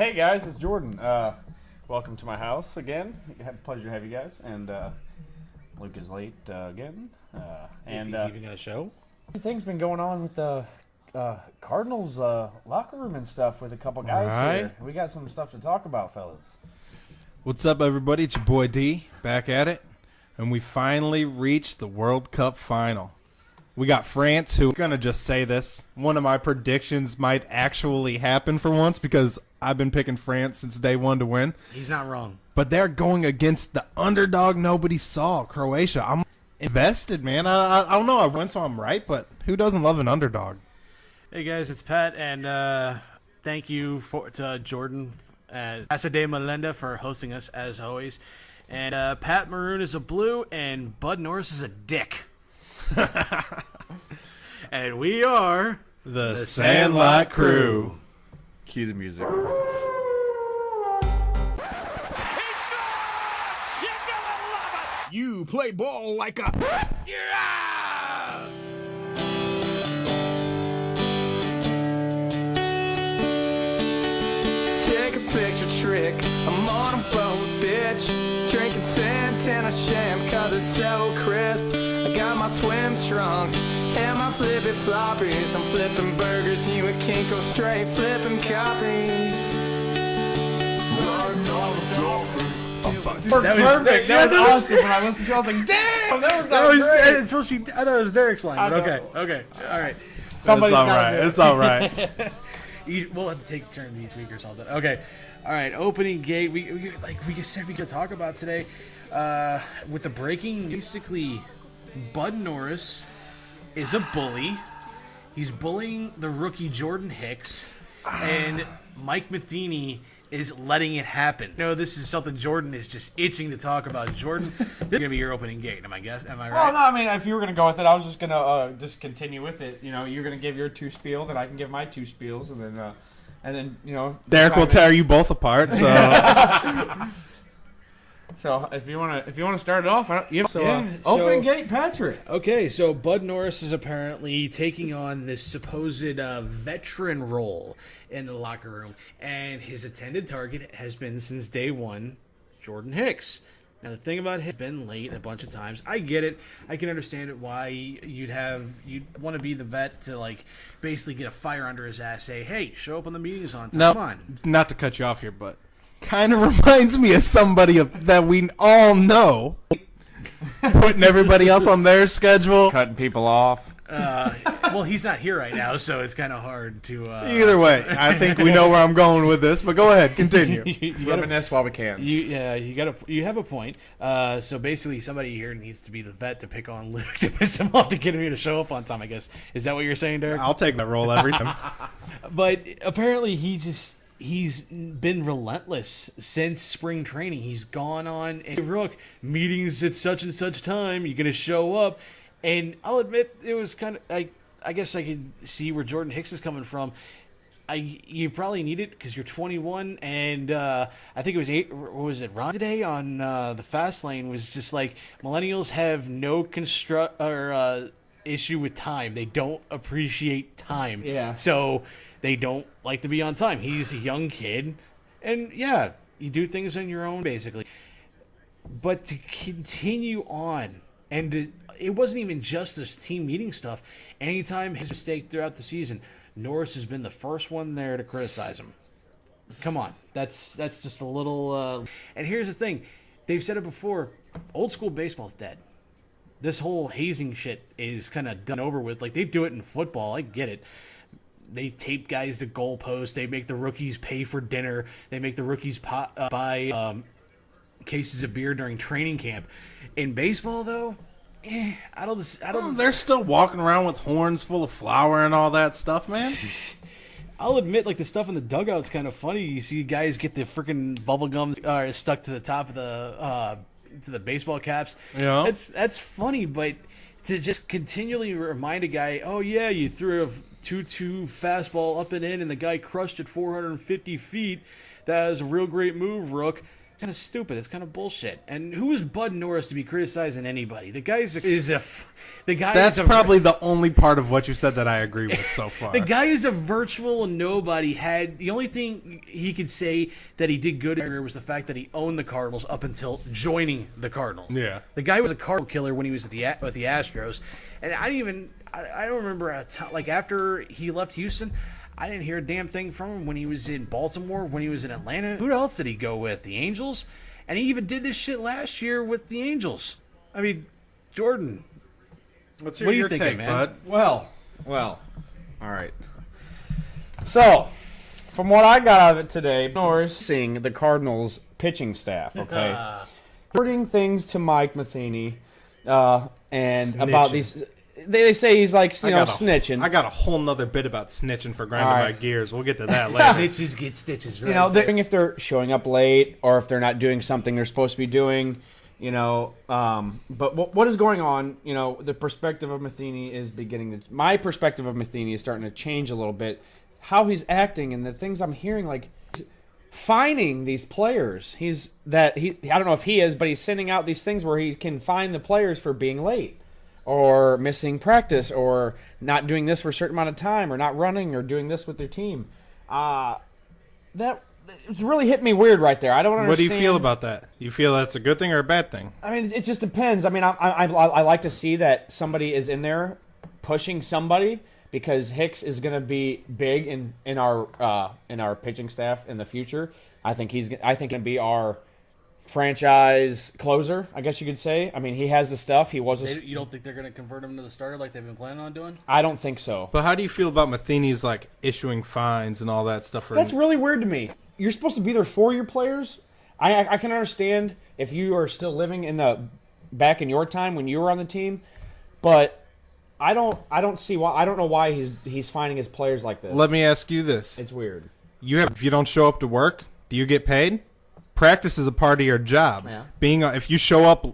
Hey guys, it's Jordan. Welcome to my house again. Pleasure to have you guys. And Luke is late again. And he's even got a show. Everything's been going on with the Cardinals locker room and stuff with a couple guys here. We got some stuff to talk about, fellas. What's up, everybody? It's your boy D back at it, and we finally reached the World Cup final. We got France, who, I'm going to just say this, one of my predictions might actually happen for once because I've been picking France since day one to win. He's not wrong. But they're going against the underdog nobody saw, Croatia. I'm invested, man. I don't know. I went, so I'm right, but who doesn't love an underdog? Hey, guys, it's Pat, and thank you to Jordan Asade Melenda for hosting us, as always. And Pat Maroon is a blue, and Bud Norris is a dick. And we are the Sandlot Crew. Cue the music. You play ball like a... Yeah! Take a picture trick, I'm on a boat, bitch. Drinking Santana sham, cause it's so crisp. I got my swim trunks and my flippy floppies. I'm flipping burgers, you can't go straight, flipping copies. Perfect. That was awesome. When I listened to it, I was like, damn, that was great. It's supposed to be, I thought it was Derek's line, but okay, all right. Somebody's all gotta right. do it. It's all right. We'll have to take turns each week or something. Okay, all right. Opening gate. We said we could talk about today with the breaking. Basically, Bud Norris is a bully. He's bullying the rookie Jordan Hicks, and Mike Matheny is letting it happen. No, this is something Jordan is just itching to talk about. Jordan, this is gonna be your opening gate. Am I right? Well, no, I mean, if you were going to go with it, I was just going to just continue with it. You know, you're going to give your two spiel, then I can give my two spiels, and then you know. Derek will tear you both apart, so... So if you want to start it off, opening gate, Patrick. Okay, so Bud Norris is apparently taking on this supposed veteran role in the locker room, and his intended target has been since day one, Jordan Hicks. Now the thing about him, he's been late a bunch of times. I get it. I can understand it why you'd want to be the vet to like basically get a fire under his ass. Say, hey, show up on the meetings on time. Now, Come on. Not to cut you off here, but kind of reminds me of somebody that we all know, putting everybody else on their schedule, Cutting people off. Well, he's not here right now, so it's kind of hard to. Either way, I think we know where I'm going with this. But go ahead, continue. Reminisce while we can. You have a point. So basically, somebody here needs to be the vet to pick on Luke to piss him off to get him here to show up on time. I guess, is that what you're saying, Derek? I'll take that role every time. But apparently, he's been relentless since spring training. He's gone on and Rook meetings at such and such time. You're gonna show up, and I'll admit it was kind of I guess I could see where Jordan Hicks is coming from. You probably need it because you're 21, and I think it was Ron today on the Fast Lane was just like millennials have no issue with time. They don't appreciate time. Yeah. So they don't like to be on time. He's a young kid, and yeah, you do things on your own basically. But to continue on, and it wasn't even just this team meeting stuff. Anytime his mistake throughout the season, Norris has been the first one there to criticize him. Come on, that's just a little. And here's the thing, they've said it before: old school baseball's dead. This whole hazing shit is kind of done over with. Like they do it in football, I get it. They tape guys to goalposts. They make the rookies pay for dinner. They make the rookies buy cases of beer during training camp. In baseball, though, I don't. They're still walking around with horns full of flour and all that stuff, man. I'll admit, like the stuff in the dugout's kind of funny. You see guys get the freaking bubble gums stuck to the top of the baseball caps. Yeah, that's funny, but to just continually remind a guy, oh yeah, you threw a 2-2 fastball up and in, and the guy crushed it 450 feet. That was a real great move, Rook. It's kind of stupid. It's kind of bullshit. And who is Bud Norris to be criticizing anybody? The guy That's probably the only part of what you said that I agree with so far. The guy is a virtual nobody. The only thing he could say that he did good was the fact that he owned the Cardinals up until joining the Cardinals. Yeah. The guy was a Cardinal killer when he was at the Astros, and I don't remember after he left Houston. I didn't hear a damn thing from him when he was in Baltimore, when he was in Atlanta. Who else did he go with? The Angels? And he even did this shit last year with the Angels. I mean, Jordan. What's what do you your think, take, man? Bud? Well, all right. So, from what I got out of it today, Norris seeing the Cardinals pitching staff, okay? Reporting things to Mike Matheny and Snitching. about these. They say he's like, snitching. I got a whole nother bit about snitching for grinding All my right. gears. We'll get to that later. Snitches get stitches, right? If they're showing up late or if they're not doing something they're supposed to be doing, but what is going on, the perspective of Matheny is my perspective of Matheny is starting to change a little bit. How he's acting and the things I'm hearing, like fining these players. I don't know if he is, but he's sending out these things where he can fine the players for being late or missing practice or not doing this for a certain amount of time or not running or doing this with their team. That it's really hit me weird right there. I don't understand. What do you feel about that? Do you feel that's a good thing or a bad thing? I mean, it just depends. I mean, I like to see that somebody is in there pushing somebody because Hicks is going to be big in our pitching staff in the future. I think he's going to be our franchise closer, I guess you could say. I mean, he has the stuff. He was. You don't think they're going to convert him to the starter like they've been planning on doing? I don't think so. But how do you feel about Matheny's issuing fines and all that stuff? That's really weird to me. You're supposed to be there for your players. I can understand if you are still living back in your time when you were on the team, but I don't see why. I don't know why he's finding his players like this. Let me ask you this: It's weird. if you don't show up to work, do you get paid? Practice is a part of your job. Yeah. If you show up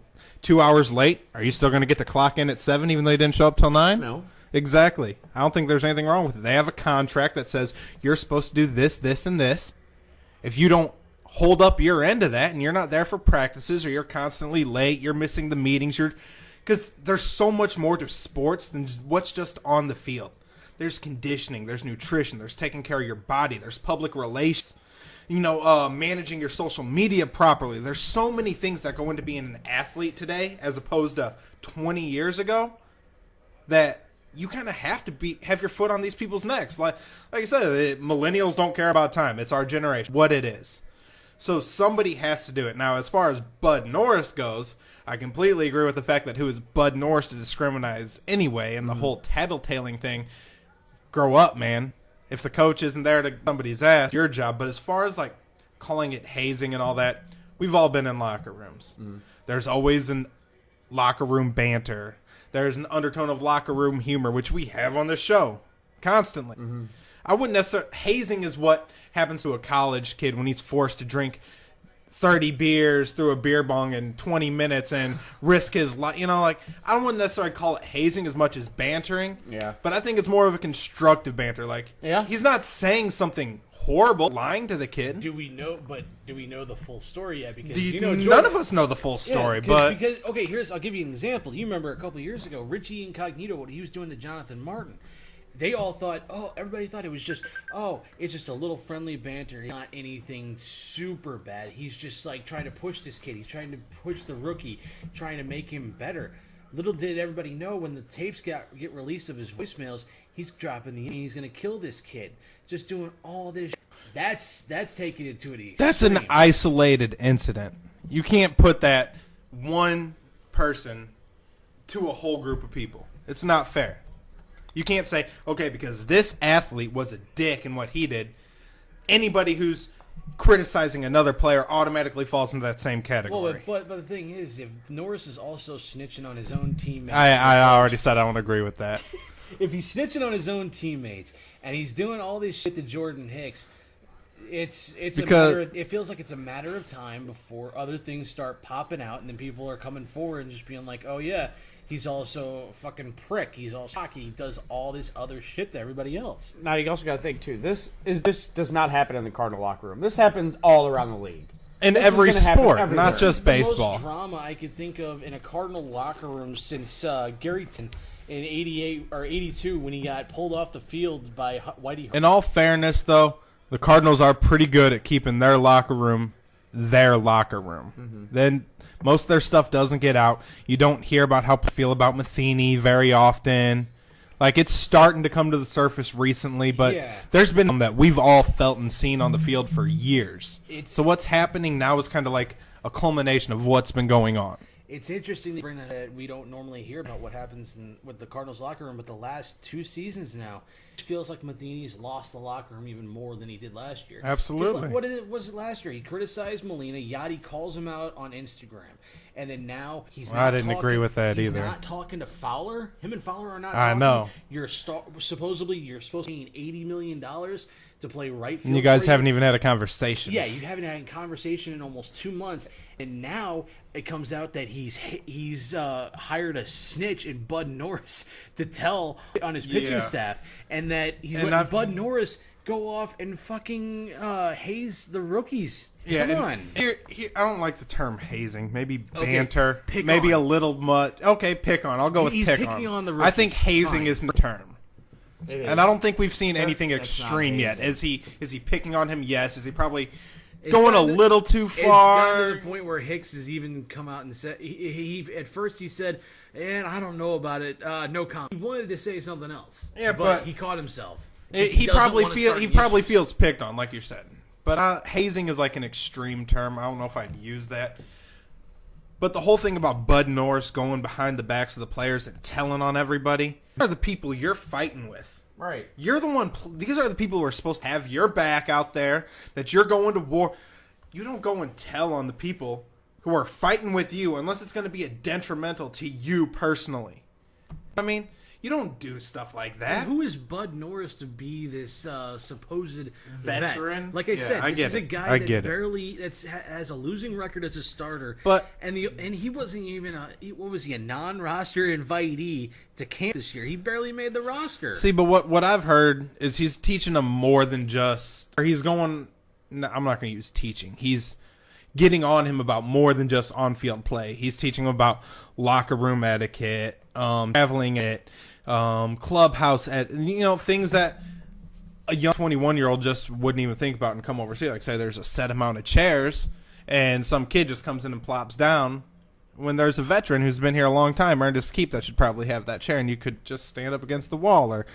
2 hours late, are you still going to get to clock in at 7 even though you didn't show up till 9? No. Exactly. I don't think there's anything wrong with it. They have a contract that says you're supposed to do this, this, and this. If you don't hold up your end of that and you're not there for practices or you're constantly late, you're missing the meetings, because there's so much more to sports than what's just on the field. There's conditioning, there's nutrition, there's taking care of your body, there's public relations, managing your social media properly. There's so many things that go into being an athlete today as opposed to 20 years ago that you kind of have to have your foot on these people's necks. Like I said, millennials don't care about time. It's our generation, what it is. So somebody has to do it. Now, as far as Bud Norris goes, I completely agree with the fact that who is Bud Norris to discriminate anyway, and the whole tattletaling thing. Grow up, man. If the coach isn't there to somebody's ass, your job. But as far as calling it hazing and all that, we've all been in locker rooms. There's always an locker room banter. There's an undertone of locker room humor, which we have on this show constantly. I wouldn't necessarily. Hazing is what happens to a college kid when he's forced to drink 30 beers through a beer bong in 20 minutes and risk his life. I wouldn't necessarily call it hazing as much as bantering. Yeah. But I think it's more of a constructive banter. He's not saying something horrible, lying to the kid. Do we know the full story yet? Because none of us know the full story. I'll give you an example. You remember a couple of years ago, Richie Incognito, what he was doing to Jonathan Martin. They all thought, everybody thought it was just, it's just a little friendly banter. Not anything super bad. He's just trying to push this kid. He's trying to push the rookie, trying to make him better. Little did everybody know when the tapes get released of his voicemails, he's dropping he's going to kill this kid. Just doing all this. That's taking it to an extreme. That's an isolated incident. You can't put that one person to a whole group of people. It's not fair. You can't say, because this athlete was a dick in what he did, anybody who's criticizing another player automatically falls into that same category. Well, but the thing is, if Norris is also snitching on his own teammates... I already said I don't agree with that. If he's snitching on his own teammates and he's doing all this shit to Jordan Hicks, it feels like it's a matter of time before other things start popping out and then people are coming forward and just being like, oh yeah, he's also a fucking prick. He's also cocky. He does all this other shit to everybody else. Now you also got to think too. This does not happen in the Cardinal locker room. This happens all around the league. in This is every gonna happen sport, everywhere. not just The baseball. most drama I could think of in a Cardinal locker room since Garrison in '88 or '82 when he got pulled off the field by Whitey. In all fairness, though, the Cardinals are pretty good at keeping their locker room their locker room. Then most of their stuff doesn't get out. You don't hear about how people feel about Matheny very often. Like, it's starting to come to the surface recently, but there's been some that we've all felt and seen on the field for years. So what's happening now is kind of like a culmination of what's been going on. It's interesting to bring that we don't normally hear about what happens with the Cardinals locker room, but the last 2 seasons now, it feels like Matheny's lost the locker room even more than he did last year. Absolutely. Like, was it last year? He criticized Molina. Yachty calls him out on Instagram. And then now he's not I didn't agree with that either. He's not talking to Fowler. Him and Fowler are not I talking. know. You're supposedly supposed to be $80 million to play right field. And you guys for haven't even had a conversation. Yeah, you haven't had a conversation in almost 2 months, and now it comes out that he's hired a snitch in Bud Norris to tell on his pitching staff, and that he's letting Bud Norris go off and fucking haze the rookies. Yeah, Come on. Here, I don't like the term hazing. Maybe banter. pick maybe on. a little mud. Okay, pick on. I'll go with He's pick picking on the I think rookies. hazing Fine. is the term. It is. And I don't think we've seen anything That's not extreme yet. hazing. Is he picking on him? Yes. Is he probably It's going a gotten to- little too It's far? gotten to the point where Hicks has even come out and said he at first he said, "And I don't know about it, no comment." He wanted to say something else. Yeah, but he caught himself. He doesn't probably wanna start any issues. feels picked on, like you said. But hazing is like an extreme term. I don't know if I'd use that. But the whole thing about Bud Norris going behind the backs of the players and telling on everybody, these are the people you're fighting with. Right. You're the one. These are the people who are supposed to have your back out there. That you're going to war. You don't go and tell on the people who are fighting with you unless it's going to be a detrimental to you personally. I mean, you don't do stuff like that. And who is Bud Norris to be this supposed Veteran? vet? Like I Yeah, said, I this get is a it. guy I that's get it. barely has a losing record as a starter. But- and he wasn't even a non-roster invitee to camp this year. He barely made the roster. See, but what I've heard is he's teaching them more than just, or he's going. No, I'm not going to use teaching. He's getting on him about more than just on-field play. He's teaching him about locker room etiquette, traveling at clubhouse things that a young 21-year-old just wouldn't even think about and come over see. Like, say there's a set amount of chairs and some kid just comes in and plops down, when there's a veteran who's been here a long time, earned his keep, that should probably have that chair, and you could just stand up against the wall. Or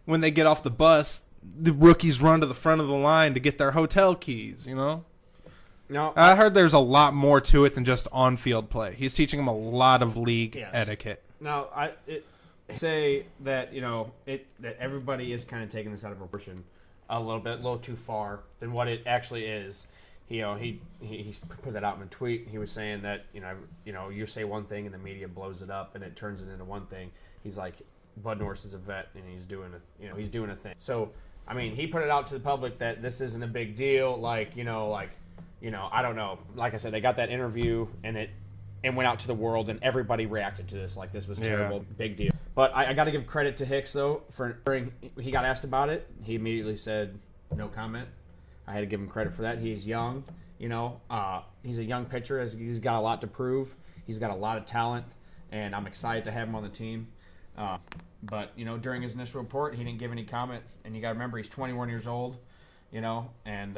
when they get off the bus, the rookies run to the front of the line to get their hotel keys, No, I heard there's a lot more to it than just on-field play. He's teaching them a lot of league Yes. etiquette. Now, I say that that everybody is kind of taking this out of proportion a little too far than what it actually is. He put that out in a tweet. He was saying that you say one thing and the media blows it up and it turns it into one thing. He's like, Bud Norris is a vet and he's doing a thing. So I mean, he put it out to the public that this isn't a big deal. I don't know. Like I said, they got that interview and went out to the world, and everybody reacted to this like this was terrible, big deal. But I got to give credit to Hicks though he got asked about it. He immediately said no comment. I had to give him credit for that. He's young, he's a young pitcher. He's got a lot to prove. He's got a lot of talent, and I'm excited to have him on the team. But during his initial report, he didn't give any comment. And you got to remember, he's 21 years old, and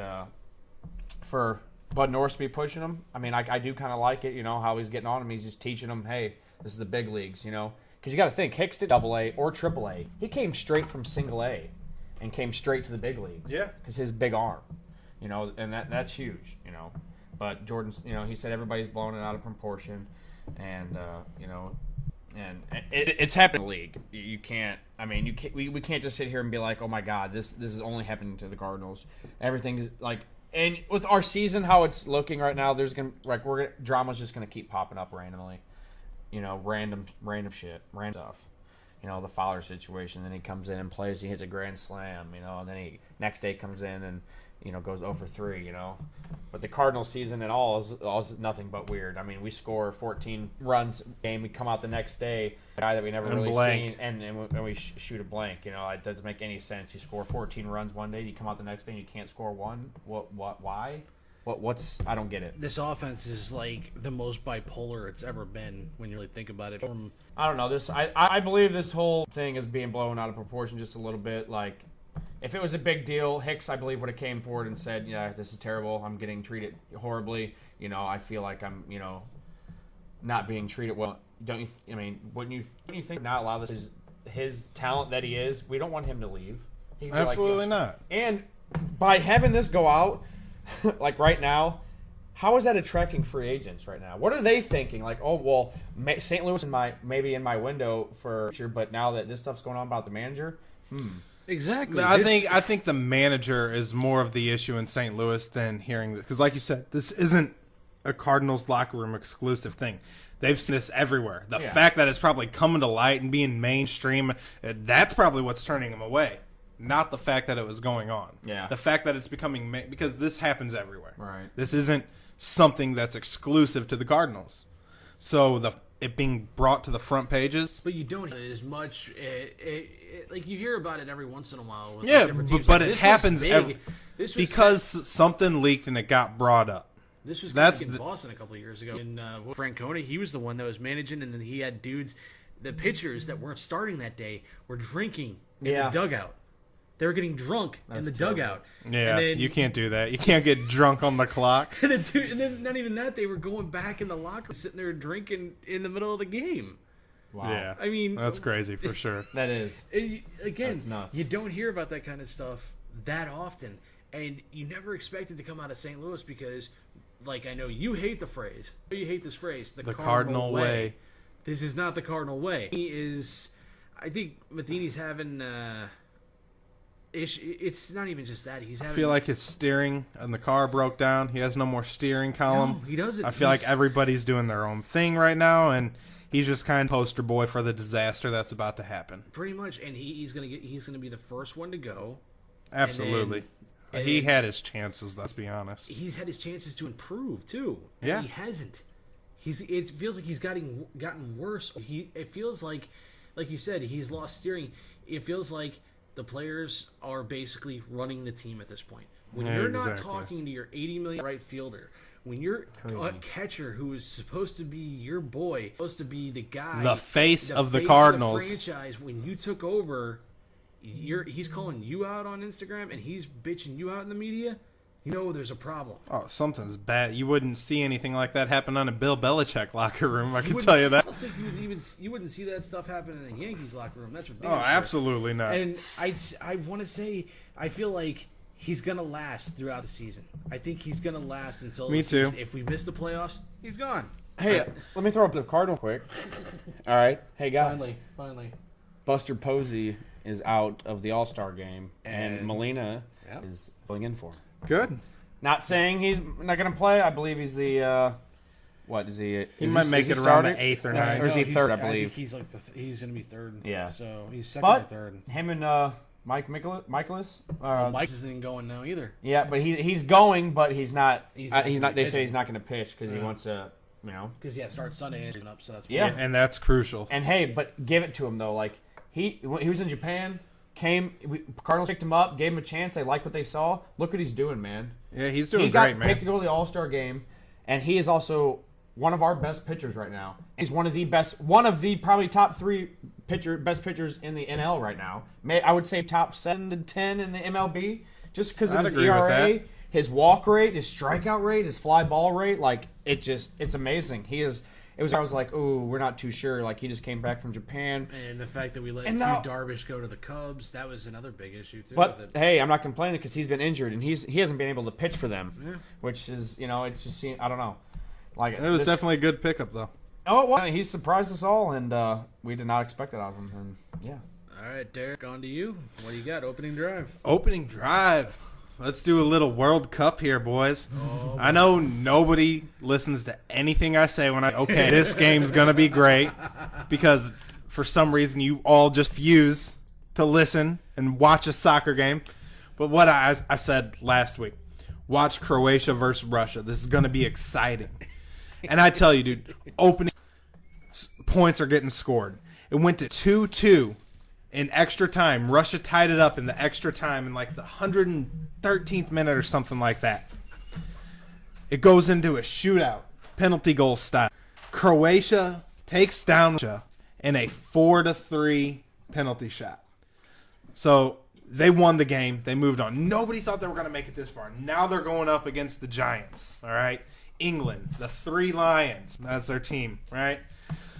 for Bud Norris to be pushing him, I mean, I do kind of like it, how he's getting on him. He's just teaching him, hey, this is the big leagues, because you got to think, Hicks did AA or AAA. He came straight from single A and came straight to the big leagues. Yeah. Because his big arm, and that's huge, But Jordan's, he said everybody's blowing it out of proportion, and and it's happened in the league. You can't. I mean, we can't just sit here and be like, oh my God, this is only happening to the Cardinals. Everything is like, and with our season, how it's looking right now, there's drama's just gonna keep popping up randomly. Random shit, random stuff. The Fowler situation. Then he comes in and plays. He hits a grand slam. And then he next day comes in and goes 0 for 3. But the Cardinals season at all is nothing but weird. I mean, we score 14 runs a game. We come out the next day, a guy that we never really seen, and we shoot a blank. It doesn't make any sense. You score 14 runs one day, you come out the next day and you can't score one. What? Why? What's I don't get it. This offense is like the most bipolar it's ever been when you really think about it. I don't know. I believe this whole thing is being blown out of proportion just a little bit. Like, if it was a big deal, Hicks, I believe, would have came forward and said, "Yeah, this is terrible. I'm getting treated horribly. You know, I feel like I'm, not being treated well." Don't you? I mean, wouldn't you think not allow this? His talent that he is, we don't want him to leave. Absolutely not. And by having this go out, like right now, how is that attracting free agents right now? What are they thinking? Like, oh well, St. Louis maybe in my window for future, but now that this stuff's going on about the manager, Exactly. I think the manager is more of the issue in St. Louis than hearing this, because like you said, this isn't a Cardinals locker room exclusive thing. They've seen this everywhere. The fact that it's probably coming to light and being mainstream, that's probably what's turning them away. Not the fact that it was going on. Yeah. The fact that it's becoming because this happens everywhere. Right. This isn't something that's exclusive to the Cardinals. So it being brought to the front pages. But you don't hear it as much. Like you hear about it every once in a while. With Yeah, different teams. but Like, it this happens was big. because something leaked and it got brought up. This was That's in Boston a couple of years ago. And Francona, he was the one that was managing, and then he had dudes, the pitchers that weren't starting that day were drinking in the dugout. They were getting drunk in the dugout. Yeah, and then, you can't do that. You can't get drunk on the clock. And then not even that, they were going back in the locker room, sitting there drinking in the middle of the game. wow. Yeah, I mean, that's crazy for sure. That is. Again, That's nuts. you don't hear about that kind of stuff that often, and you never expect it to come out of St. Louis because, like, I know you hate the phrase. You hate this phrase, the Cardinal way. This is not the Cardinal way. I think Matheny's having it's not even just that. I feel like his steering in the car broke down. He has no more steering column. No, he doesn't. I feel like everybody's doing their own thing right now, and he's just kind of poster boy for the disaster that's about to happen. Pretty much, and he's gonna be the first one to go. Absolutely. And He had his chances, let's be honest. He's had his chances to improve too. And Yeah. he hasn't. It feels like he's gotten worse. It feels like you said, he's lost steering. It feels like the players are basically running the team at this point. When you're not exactly. talking to your $80 million right fielder, when you're a catcher who is supposed to be your boy, supposed to be the guy, The face of the face Cardinals. of the franchise, when you took over, he's calling you out on Instagram and he's bitching you out in the media. You know there's a problem. Oh, something's bad. You wouldn't see anything like that happen on a Bill Belichick locker room, I can tell you that. I don't think you wouldn't see that stuff happen in a Yankees locker room. That's Oh, ridiculous. absolutely not. And I want to say, I feel like he's going to last throughout the season. I think he's going to last until Me the season. too. If we miss the playoffs, he's gone. Hey, let me throw up the Cardinal quick. All right. Hey, guys. Finally. Buster Posey is out of the All-Star game, and Molina is filling in for him. Good. Not saying he's not going to play. I believe he's the what is he? He might make it around the 8th or 9th. Or is he third? I think believe. he's he's going to be third. Yeah. So he's second or But third. him and Mike Michaelis. Mike isn't going now either. Yeah, but he's going, but he's not. He's not. gonna They be say he's pitching. not going to pitch because he wants to. Because starts Sunday and up, so that's Yeah. And that's crucial. And hey, but give it to him though. Like he was in Japan. Cardinals picked him up, gave him a chance. They liked what they saw. Look what he's doing, man. Yeah, he's doing He great, got man. picked to go to the All-Star game, and he is also one of our best pitchers right now. He's one of the probably top 3 best pitchers in the NL right now. I would say top 7 to 10 in the MLB, just because of I'd his agree with ERA, that. his walk rate, his strikeout rate, his fly ball rate. Like it's amazing. I was like, ooh, we're not too sure. Like he just came back from Japan. And the fact that we let And now- Darvish go to the Cubs, that was another big issue too. But hey, I'm not complaining because he's been injured and he hasn't been able to pitch for them, which is it's just I don't know. Like It was definitely a good pickup, though. Oh, well, he surprised us all, and we did not expect it out of him. And yeah, All right, Derek, on to you. What do you got? Opening drive. Opening drive. Let's do a little World Cup here, boys. I know nobody listens to anything I say when okay, this game's going to be great, because for some reason you all just fuse to listen and watch a soccer game. But what I said last week, watch Croatia versus Russia. This is going to be exciting. And I tell you, dude, opening points are getting scored. It went to 2-2 in extra time. Russia tied it up in the extra time in like the 113th minute or something like that. It goes into a shootout, penalty goal style. Croatia takes down Russia in a 4-3 penalty shot. So they won the game. They moved on. Nobody thought they were going to make it this far. Now they're going up against the Giants, all right? England, the Three Lions. That's their team, right?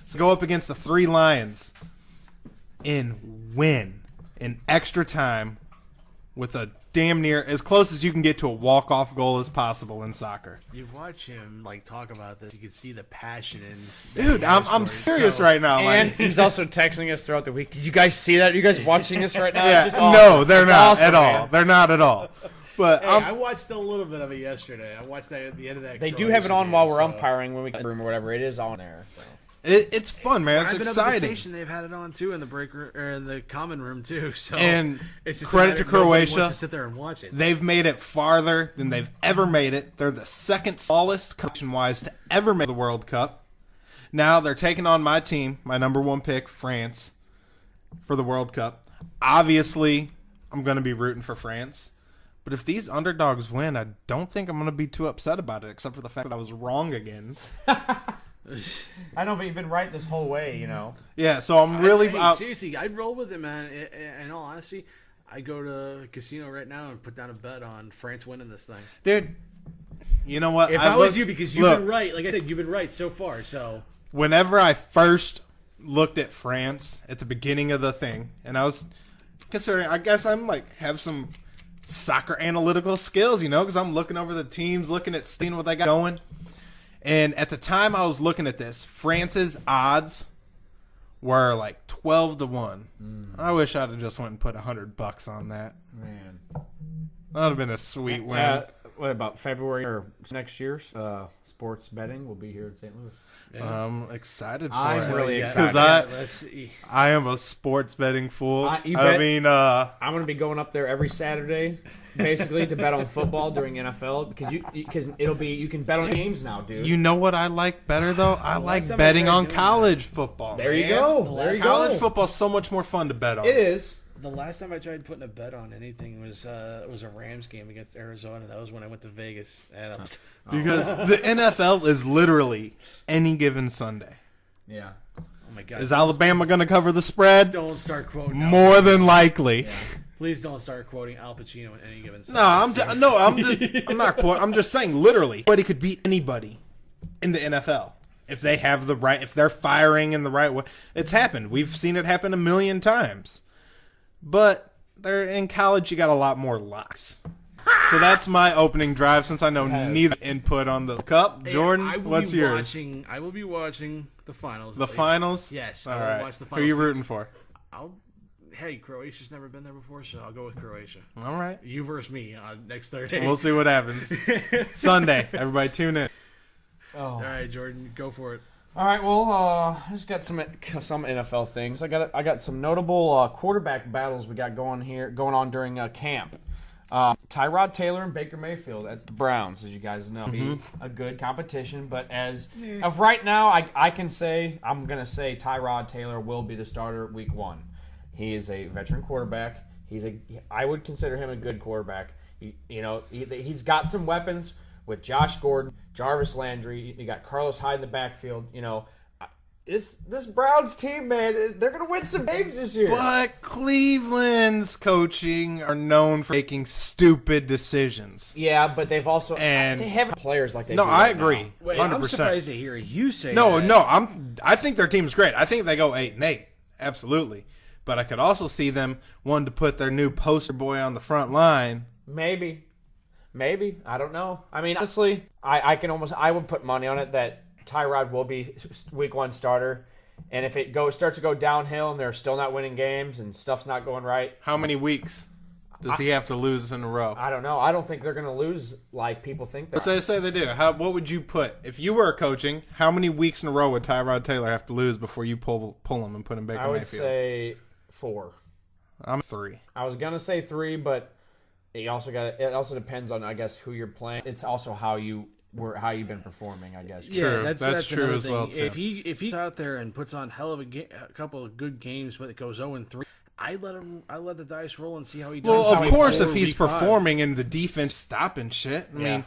So go up against the Three Lions and win in extra time with a damn near as close as you can get to a walk-off goal as possible in soccer. You watch him like talk about this, you can see the passion in. Dude, I'm serious right now. And Like, he's also texting us throughout the week. Did you guys see that? Are you guys watching this right now? yeah, It's just awesome. no, they're It's not awesome, at all. man. They're not at all. But Hey, I watched a little bit of it yesterday. I watched that at the end of that. They do have it on while we're Croatia game, umpiring when we get room or whatever. It is on there. So. it's fun, man. I've It's been up at the exciting. station. They've had it on too in the break room, or in the common room too. So And it's just credit to nobody Croatia. wants to sit there and watch it. They've made it farther than they've ever made it. They're the second smallest wise to ever make the World Cup. Now they're taking on my team, my number one pick, France, for the World Cup. Obviously, I'm going to be rooting for France. But if these underdogs win, I don't think I'm going to be too upset about it, except for the fact that I was wrong again. I know, but you've been right this whole way, you know. Yeah, so I'm really... Hey, seriously, I'd roll with it, man. In all honesty, I go to a casino right now and put down a bet on France winning this thing. dude, you know what? If I was you, because you've been right. Like I said, you've been right so far. So whenever I first looked at France at the beginning of the thing, and I was considering, I guess I'm like have some soccer analytical skills, you know, because I'm looking over the teams, looking at seeing what they got going. And at the time I was looking at this, France's odds were like 12-1. I wish I'd have just went and put $100 on that. Man. That would have been a sweet win. What about February or next year's sports betting will be here in St. Louis? I'm excited for I'm it. really Because excited. let's see. I am a sports betting fool. You I bet. mean, I'm going to be going up there every Saturday, basically, to bet on football during NFL because it'll be you can bet on games now, dude. you know what I like better though? I like time I betting tried on doing college football. there you man. go. There you College go. football's so much more fun to bet on. It is. The last time I tried putting a bet on anything was a Rams game against Arizona. That was when I went to Vegas. And Because the NFL is literally any given Sunday. Yeah. oh my god! Is Alabama going to cover the spread? Don't start quoting. More than likely. Please don't start quoting Al Pacino in any given. No, I'm not quoting. I'm just saying literally. Anybody could beat anybody in the NFL if they have the right. If they're firing in the right way, it's happened. We've seen it happen a million times. But they're in college. You got a lot more locks. So that's my opening drive. Since I know neither input on the cup, Jordan, what's yours? I will be watching the finals. The at least. finals. Yes. All I will right. watch the Who finals. are you rooting for? Hey, Croatia's never been there before, so I'll go with Croatia. All right. You versus me next Thursday. We'll see what happens. Sunday. Everybody tune in. All right, Jordan, go for it. All right, well, I just got some NFL things. I got some notable quarterback battles we got going on during camp. Tyrod Taylor and Baker Mayfield at the Browns, as you guys know, be a good competition. But as of right now, I'm gonna say Tyrod Taylor will be the starter week 1. He is a veteran quarterback. I would consider him a good quarterback. He's got some weapons with Josh Gordon, Jarvis Landry. You got Carlos Hyde in the backfield. This Browns team, man, they're going to win some games this year. But Cleveland's coaching are known for making stupid decisions. Yeah, but they've also And- they have players like they No, do I right agree. now. Wait, 100%. I'm surprised to hear you say No, that. I think their team's great. I think they go 8-8. Absolutely. But I could also see them wanting to put their new poster boy on the front line. Maybe. I don't know. I mean, honestly, I would put money on it that Tyrod will be week 1 starter. And if it starts to go downhill and they're still not winning games and stuff's not going right, How many weeks does he have to lose in a row? I don't know. I don't think they're going to lose like people think they are. Say they do. What would you put if you were coaching? How many weeks in a row would Tyrod Taylor have to lose before you pull him and put him back? I would say 4. I'm 3. I was gonna say 3, but it also depends on, I guess, who you're playing. It's also how you've been performing, I guess. Yeah, True. that's That's true another as thing. well, too. If he's out there and puts on hell of a couple of good games, but it goes 0-3, I let the dice roll and see how he does. Well, How of he course, plays if he's week 5. performing and the defense stopping shit. I mean,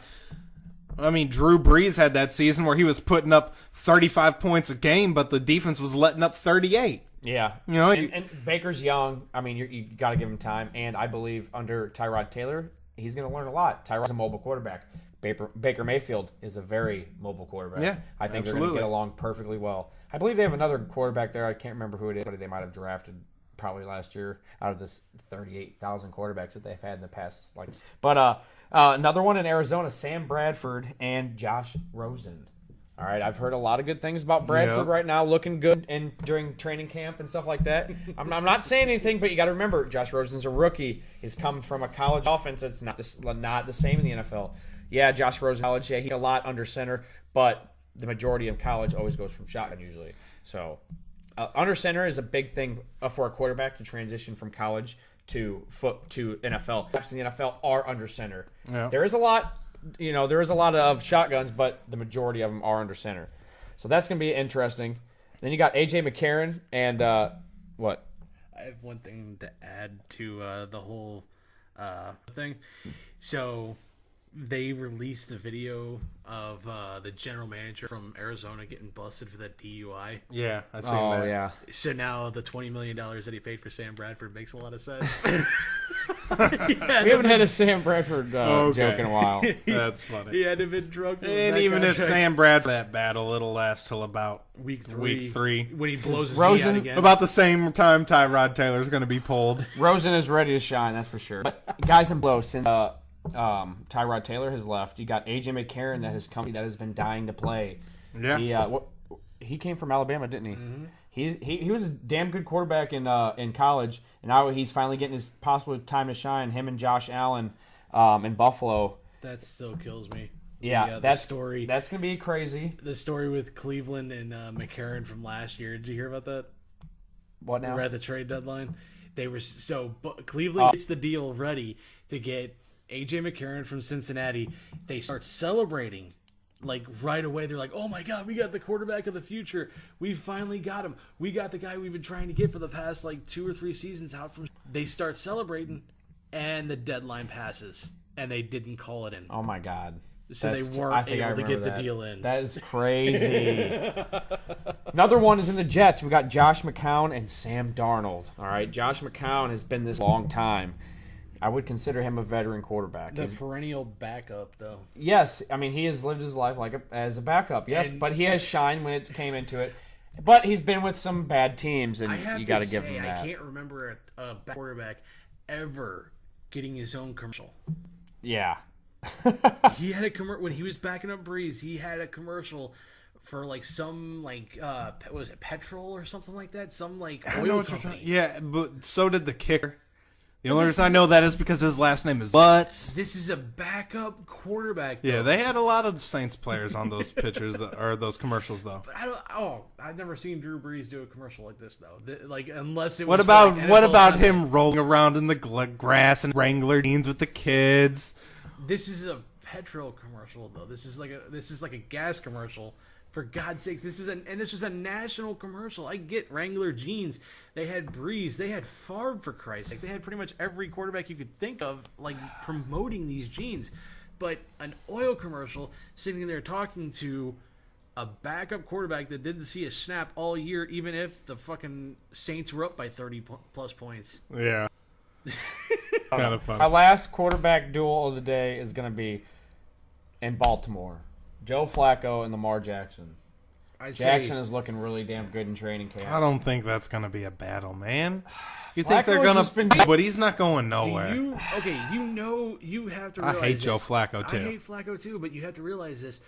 I mean, Drew Brees had that season where he was putting up 35 points a game, but the defense was letting up 38. Yeah. You know, and Baker's young. I mean, you got to give him time. And I believe under Tyrod Taylor, he's going to learn a lot. Tyrod's a mobile quarterback. Baker Mayfield is a very mobile quarterback. Yeah, I think they're absolutely. going to get along perfectly well. I believe they have another quarterback there. I can't remember who it is, but they might have drafted probably last year out of this 38,000 quarterbacks that they've had in the past. But another one in Arizona, Sam Bradford and Josh Rosen. All right, I've heard a lot of good things about Bradford right now, looking good and during training camp and stuff like that. I'm not saying anything, but you got to remember, Josh Rosen's a rookie. He's come from a college offense that's not the same in the NFL. Yeah, Josh Rosen college, yeah, he a lot under center, but the majority of college always goes from shotgun usually. So under center is a big thing for a quarterback to transition from college to NFL. Perhaps in the NFL are under center. Yeah. There is a lot. There is a lot of shotguns, but the majority of them are under center. So that's going to be interesting. Then you got A.J. McCarron and what? I have one thing to add to the whole thing. So they released the video of the general manager from Arizona getting busted for that DUI. yeah, I seen Oh, that. yeah. So now the $20 million that he paid for Sam Bradford makes a lot of sense. We haven't had a Sam Bradford joke in a while. That's funny. He had to have been drunk. And even if Sam Bradford that battle, it'll last till about week week three. when he blows his Rosen- knee out again. About the same time Tyrod Taylor's going to be pulled. Rosen is ready to shine, that's for sure. But guys in blow, since Tyrod Taylor has left, you got A.J. McCarron that has been dying to play. Yeah. He came from Alabama, didn't he? Mm-hmm. He was a damn good quarterback in college, and now he's finally getting his possible time to shine. Him and Josh Allen in Buffalo. That still kills me. Yeah, the story. That's gonna be crazy. The story with Cleveland and McCarron from last year. Did you hear about that? What now? We're at the trade deadline. They were Cleveland gets the deal ready to get A.J. McCarron from Cincinnati. They start celebrating. Like right away, they're like, "Oh my God, we got the quarterback of the future. We finally got him. We got the guy we've been trying to get for the past 2 or 3 seasons out from." They start celebrating, and the deadline passes, and they didn't call it in. Oh my God! So they weren't able to get the deal in. That is crazy. Another one is in the Jets. We got Josh McCown and Sam Darnold. All right, Josh McCown has been this long time. I would consider him a veteran quarterback. The perennial backup, though. Yes, I mean he has lived his life as a backup. Yes, but he has shined when it came into it. But he's been with some bad teams, and you got to give him that. I can't remember a quarterback ever getting his own commercial. Yeah. He had a commercial when he was backing up Breeze. He had a commercial for some was it petrol or something like that? Some oil company. Yeah, but so did the kicker. The only reason I know that is because his last name is Lutz. This is a backup quarterback, though. Yeah, they had a lot of Saints players on those pictures or those commercials, though. But I've never seen Drew Brees do a commercial like this, though. Unless it What was about him rolling around in the grass and Wrangler jeans with the kids? This is a petrol commercial, though. This is like a gas commercial. For God's sakes, this was a national commercial. I get Wrangler jeans. They had Breeze. They had Favre, for Christ's sake. They had pretty much every quarterback you could think of, promoting these jeans. But an oil commercial, sitting there talking to a backup quarterback that didn't see a snap all year, even if the fucking Saints were up by 30+ points. Yeah. Kind of fun. Our last quarterback duel of the day is going to be in Baltimore. Joe Flacco and Lamar Jackson. Jackson is looking really damn good in training camp. I don't think that's going to be a battle, man. You Flacco think they're has going just been- to... But he's not going nowhere. You have to realize I hate Joe this. Flacco, too. I hate Flacco, too, but you have to realize this.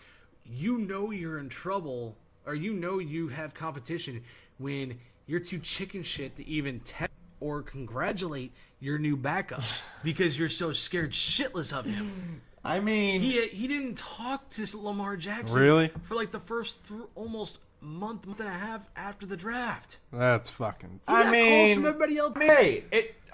You know you're in trouble, or you know you have competition when you're too chicken shit to even test or congratulate your new backup because you're so scared shitless of him. I mean... He didn't talk to Lamar Jackson Really? for the first almost month and a half after the draft. That's fucking... He got calls from everybody else.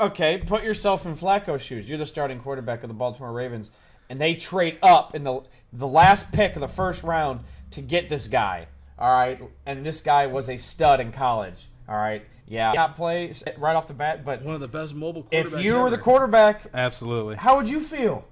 Okay, put yourself in Flacco's shoes. You're the starting quarterback of the Baltimore Ravens, and they trade up in the last pick of the first round to get this guy. All right, and this guy was a stud in college. All right, yeah, not play right off the bat, but One of the best mobile quarterbacks if you were the ever. quarterback, Absolutely. how would you feel?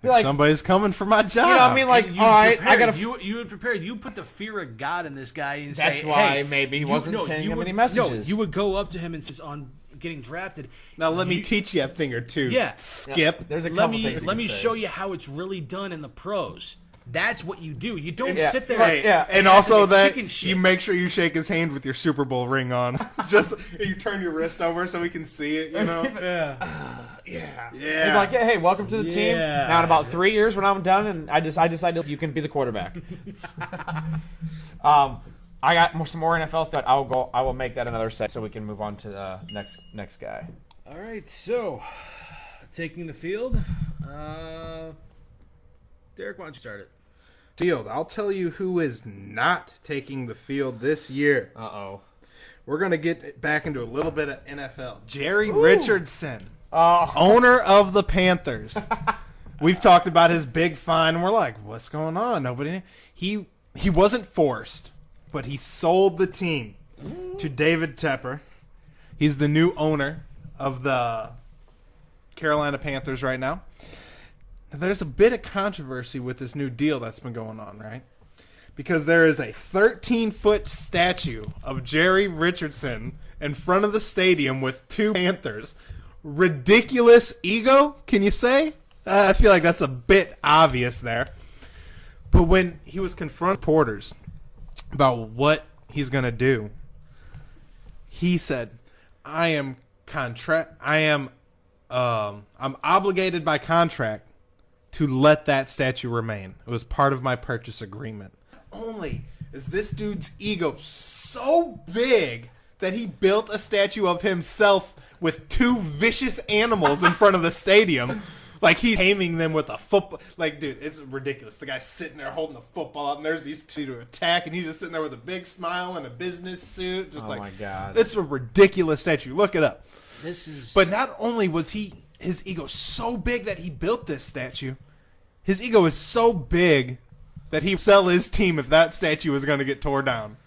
Be like, Somebody's coming for my job. you know what I mean? Like, And all right, prepared. I gotta. You had prepared. You put the fear of God in this guy and That's say, why hey, maybe he wasn't sending him any No, messages. you would go up to him and say on getting drafted. Now let me teach you a thing or two. Yeah. Skip. There's a Let couple me things. let me show you how it's really done in the pros. That's what you do. You don't Yeah. sit there. Hey, Yeah. and also like that chicken shit. you make sure you shake his hand with your Super Bowl ring on. Just you turn your wrist over so we can see it. You know. Yeah. They'd be like, hey, welcome to the team. Yeah. Now in about 3 years when I'm done and I decide you can be the quarterback. I got some more NFL that I will make that another set so we can move on to the next guy. All right. So, taking the field. Derek, why don't you start it? Field. I'll tell you who is not taking the field this year. Uh-oh. We're gonna get back into a little bit of NFL. Jerry Richardson, Oh. owner of the Panthers. We've talked about his big fine, and we're like, what's going on? Nobody. He wasn't forced, but he sold the team to David Tepper. He's the new owner of the Carolina Panthers right now. There's a bit of controversy with this new deal that's been going on, right? Because there is a 13-foot statue of Jerry Richardson in front of the stadium with two Panthers. Ridiculous ego, can you say? I feel like that's a bit obvious there. But when he was confronting reporters about what he's going to do, he said, I'm obligated by contract to let that statue remain. It was part of my purchase agreement. Only is this dude's ego so big that he built a statue of himself with two vicious animals in front of the stadium. Like he's aiming them with a football. Like, dude, it's ridiculous. The guy's sitting there holding the football out, and there's these two to attack, and he's just sitting there with a big smile and a business suit. Just Oh my God. It's a ridiculous statue. Look it up. This is. But not only was his ego so big that he built this statue, his ego is so big that he would sell his team if that statue was going to get tore down.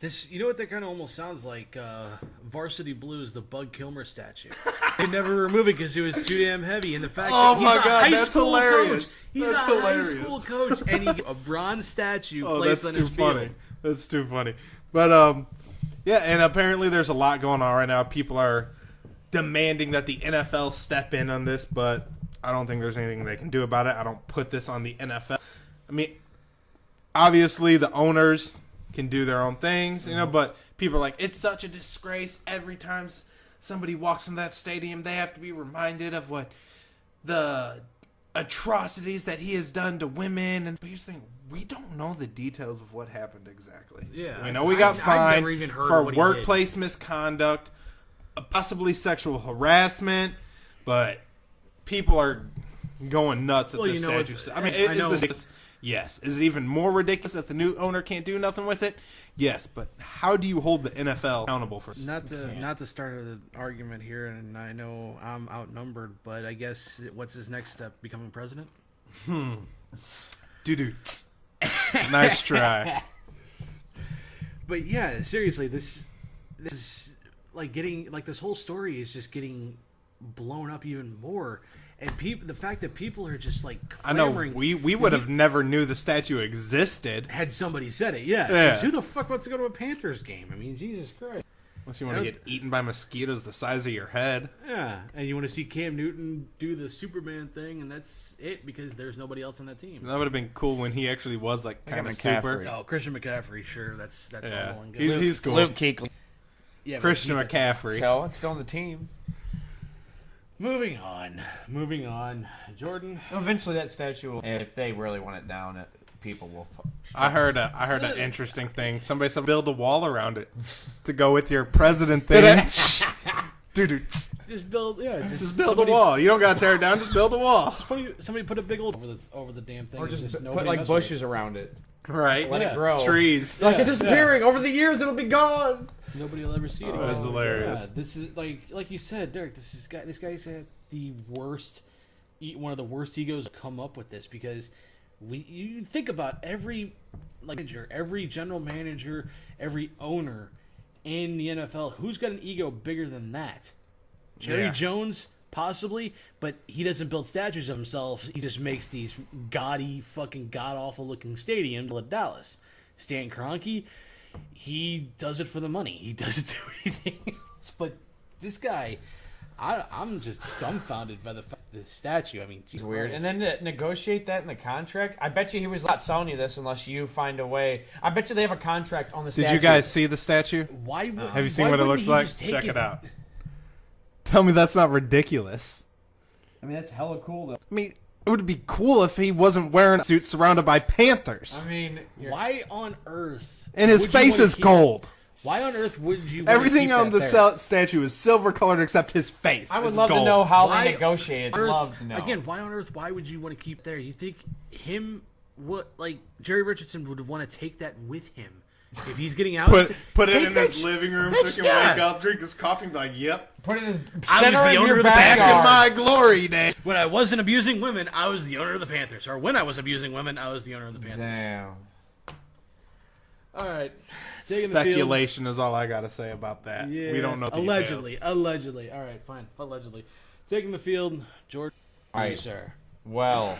This, you know what that kind of almost sounds like? Varsity Blues, the Bud Kilmer statue. They never removed it because it was too damn heavy. And the fact Oh that he's my a God, high that's school hilarious. coach. He's That's a hilarious. high school coach, and he a bronze statue Oh, placed that's on too his funny. field. That's too funny. But yeah, and apparently there's a lot going on right now. People are demanding that the NFL step in on this, but I don't think there's anything they can do about it. I don't put this on the NFL. I mean, obviously the owners can do their own things, you know, but people are like, it's such a disgrace every time somebody walks in that stadium. They have to be reminded of what the atrocities that he has done to women. And but here's the thing, we don't know the details of what happened exactly. Yeah, we know we got I've fined never even heard for of what he did. workplace misconduct, possibly sexual harassment, but people are going nuts at Well, this you know, statue. it's- I mean, I is know. this? Yes. Is it even more ridiculous that the new owner can't do nothing with it? Yes, but how do you hold the NFL accountable for this? Not to start an argument here, and I know I'm outnumbered, but I guess what's his next step? Becoming president? Doo-doo. Nice try. But yeah, seriously, this is like getting like this whole story is just getting blown up even more, and the fact that people are just like I know clamoring. we would have never knew the statue existed had somebody said it, yeah. Yeah. 'Cause who the fuck wants to go to a Panthers game? I mean, Jesus Christ. unless you want to get eaten by mosquitoes the size of your head. Yeah, and you want to see Cam Newton do the Superman thing, and that's it because there's nobody else on that team. That would have been cool when he actually was like kind of super. McCaffrey. Oh, Christian McCaffrey, sure, that's Yeah, all well and good. he's cool. Luke Kuechly. Yeah, but Christian he- McCaffrey. So it's still on the team. Moving on. Jordan. Eventually, that statue, if they really want it down, people will. I heard an interesting thing. Somebody said build a wall around it to go with your president thing. Dude, Just build, just build a wall. You don't got to tear it down. Just build a wall. Somebody put a big old over the damn thing, Or and just nobody put like mess with bushes around it. Right. Let Yeah. it grow. Trees. Like it's disappearing. Over the years, it'll be gone. it. Nobody will ever see it. Oh, again. that's hilarious. Yeah, this is like you said, Derek. This guy's had the worst, one of the worst egos to come up with this because you think about every manager, every general manager, every owner in the NFL, who's got an ego bigger than that? Jerry Yeah. Jones, Possibly, but he doesn't build statues of himself. He just makes these gaudy, fucking god-awful looking stadiums like Dallas. Stan Kroenke, he does it for the money. He doesn't do anything else. But this guy, I'm just dumbfounded by the fact that this statue. I mean, It's weird. And then to negotiate that in the contract, I bet you he was not selling you this unless you find a way. I bet you they have a contract on the statue. Did you guys see the statue? why? Have you seen what it looks like? Check it out. Tell me that's not ridiculous. I mean, that's hella cool, though. I mean, it would be cool if he wasn't wearing a suit surrounded by Panthers. I mean, Why on earth? And his would you face wanna is keep- gold. Why on earth would you? wanna Everything keep on that the there? statue is silver colored except his face. I would It's love to gold. know how Why they negotiated. on earth- Love to know. Again, why on earth? Why would you want to keep there? You think him? What like Jerry Richardson would want to take that with him if he's getting out? Put it Take in that his sh- living room that's- so he can yeah. wake up, drink his coffee, and be like, "Yep, Put it in his I was center the in owner your of the back backyard. in my glory days." When I wasn't abusing women, I was the owner of the Panthers. Or when I was abusing women, I was the owner of the Panthers. Damn. All right, taking the field. Speculation is all I gotta say about that. Yeah, We don't know. Allegedly, details. allegedly. All right, fine. Allegedly, taking the field, George. All You, right. sir. Well,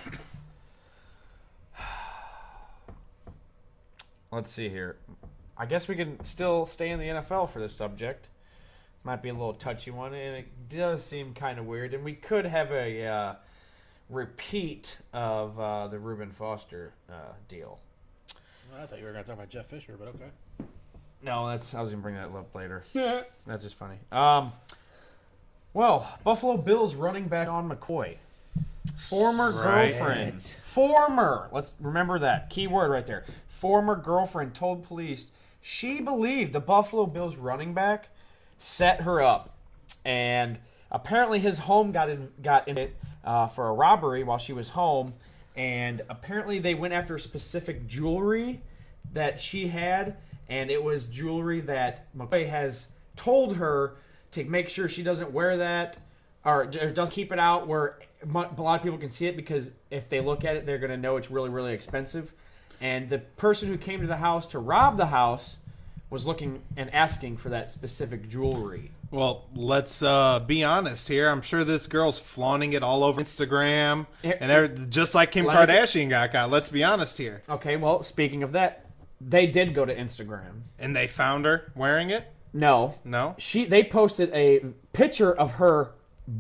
let's see here. I guess we can still stay in the NFL for this subject. Might be a little touchy one, and it does seem kind of weird. And we could have a repeat of the Reuben Foster deal. Well, I thought you were going to talk about Jeff Fisher, but okay. No, I was gonna bring that up later. That's just funny. Well, Buffalo Bills running back Sean McCoy, former girlfriend, let's remember that key word right there. Former girlfriend told police she believed the Buffalo Bills running back set her up, and apparently his home got in it for a robbery while she was home, and apparently they went after specific jewelry that she had. And it was jewelry that McCoy has told her to make sure she doesn't wear that or doesn't keep it out where a lot of people can see it, because if they look at it, they're going to know it's really, really expensive. And the person who came to the house to rob the house was looking and asking for that specific jewelry. Well, let's be honest here. I'm sure this girl's flaunting it all over Instagram, and just like Kim Kardashian got caught. Let's be honest here. Okay, well, speaking of that, they did go to Instagram. And they found her wearing it? No. They posted a picture of her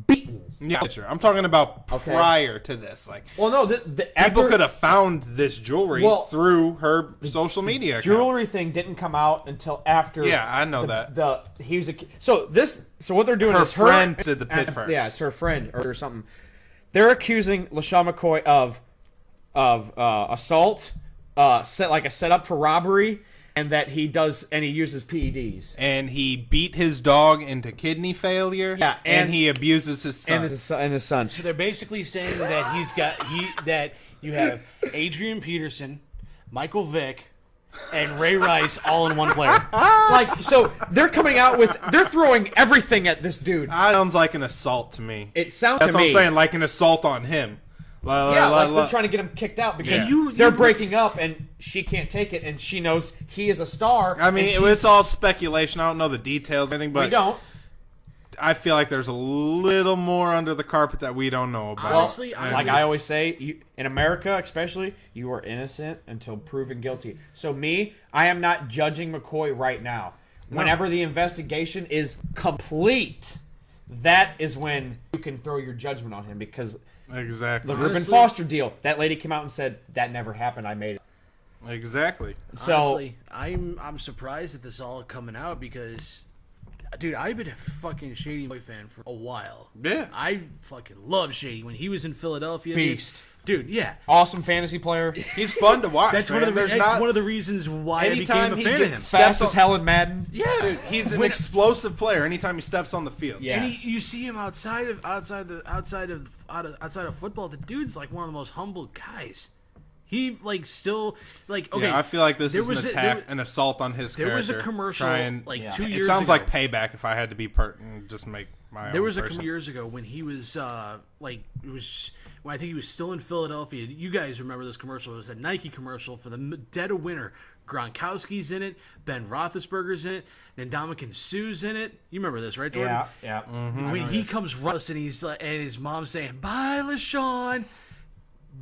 beaten. Yeah, sure. I'm talking about prior to this. Like, well, no, people could have found this jewelry through her social media accounts. Jewelry thing didn't come out until after. Yeah, I know that. So what they're doing Her is friend did the pitch first. Yeah, it's her friend or something. They're accusing LaShawn McCoy of assault, set up for robbery, and that he uses PEDs. And he beat his dog into kidney failure. Yeah, and he abuses his son. And his son. So they're basically saying that that you have Adrian Peterson, Michael Vick, and Ray Rice all in one player. So they're coming out they're throwing everything at this dude. That sounds like an assault to me. It sounds That's to what me. I'm saying, like an assault on him. They're trying to get him kicked out because they're breaking up, and she can't take it, and she knows he is a star. I mean, it's all speculation. I don't know the details or anything, but we don't. I feel like there's a little more under the carpet that we don't know about. Honestly, like I always say, in America especially, you are innocent until proven guilty. So I am not judging McCoy right now. Whenever the investigation is complete, that is when you can throw your judgment on him, because Exactly. the Reuben Foster deal, that lady came out and said that never happened. I made it. Exactly. So honestly, I'm surprised that this all coming out because, dude, I've been a fucking Shady Boy fan for a while. Yeah. I fucking love Shady when he was in Philadelphia. Beast. Dude, yeah. Awesome fantasy player. He's fun to watch. That's one of the reasons why I became a fan of him. Fast as hell in Madden. Yeah, dude, he's an explosive player anytime he steps on the field. Yeah. And you see him outside of football. The dude's like one of the most humble guys. He still okay. Yeah, I feel like this is was an attack, an assault on his character. There was a commercial 2 years ago. It sounds like payback if I had to be pert and just make There was a couple years ago when he was when I think he was still in Philadelphia. You guys remember this commercial? It was a Nike commercial for the dead of winter. Gronkowski's in it. Ben Roethlisberger's in it. And Ndamukong Suh's in it. You remember this, right, Jordan? Yeah. When he comes running and he's and his mom's saying, "Bye, LaShawn."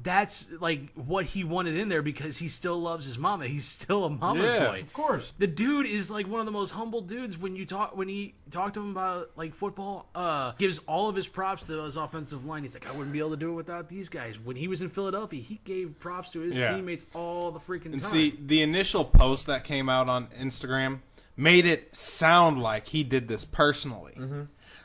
That's like what he wanted in there because he still loves his mama. He's still a mama's boy. Of course. The dude is like one of the most humble dudes when he talked to him about like football. Gives all of his props to his offensive line. He's like, I wouldn't be able to do it without these guys. When he was in Philadelphia, he gave props to his teammates all the freaking time. And see, the initial post that came out on Instagram made it sound like he did this personally.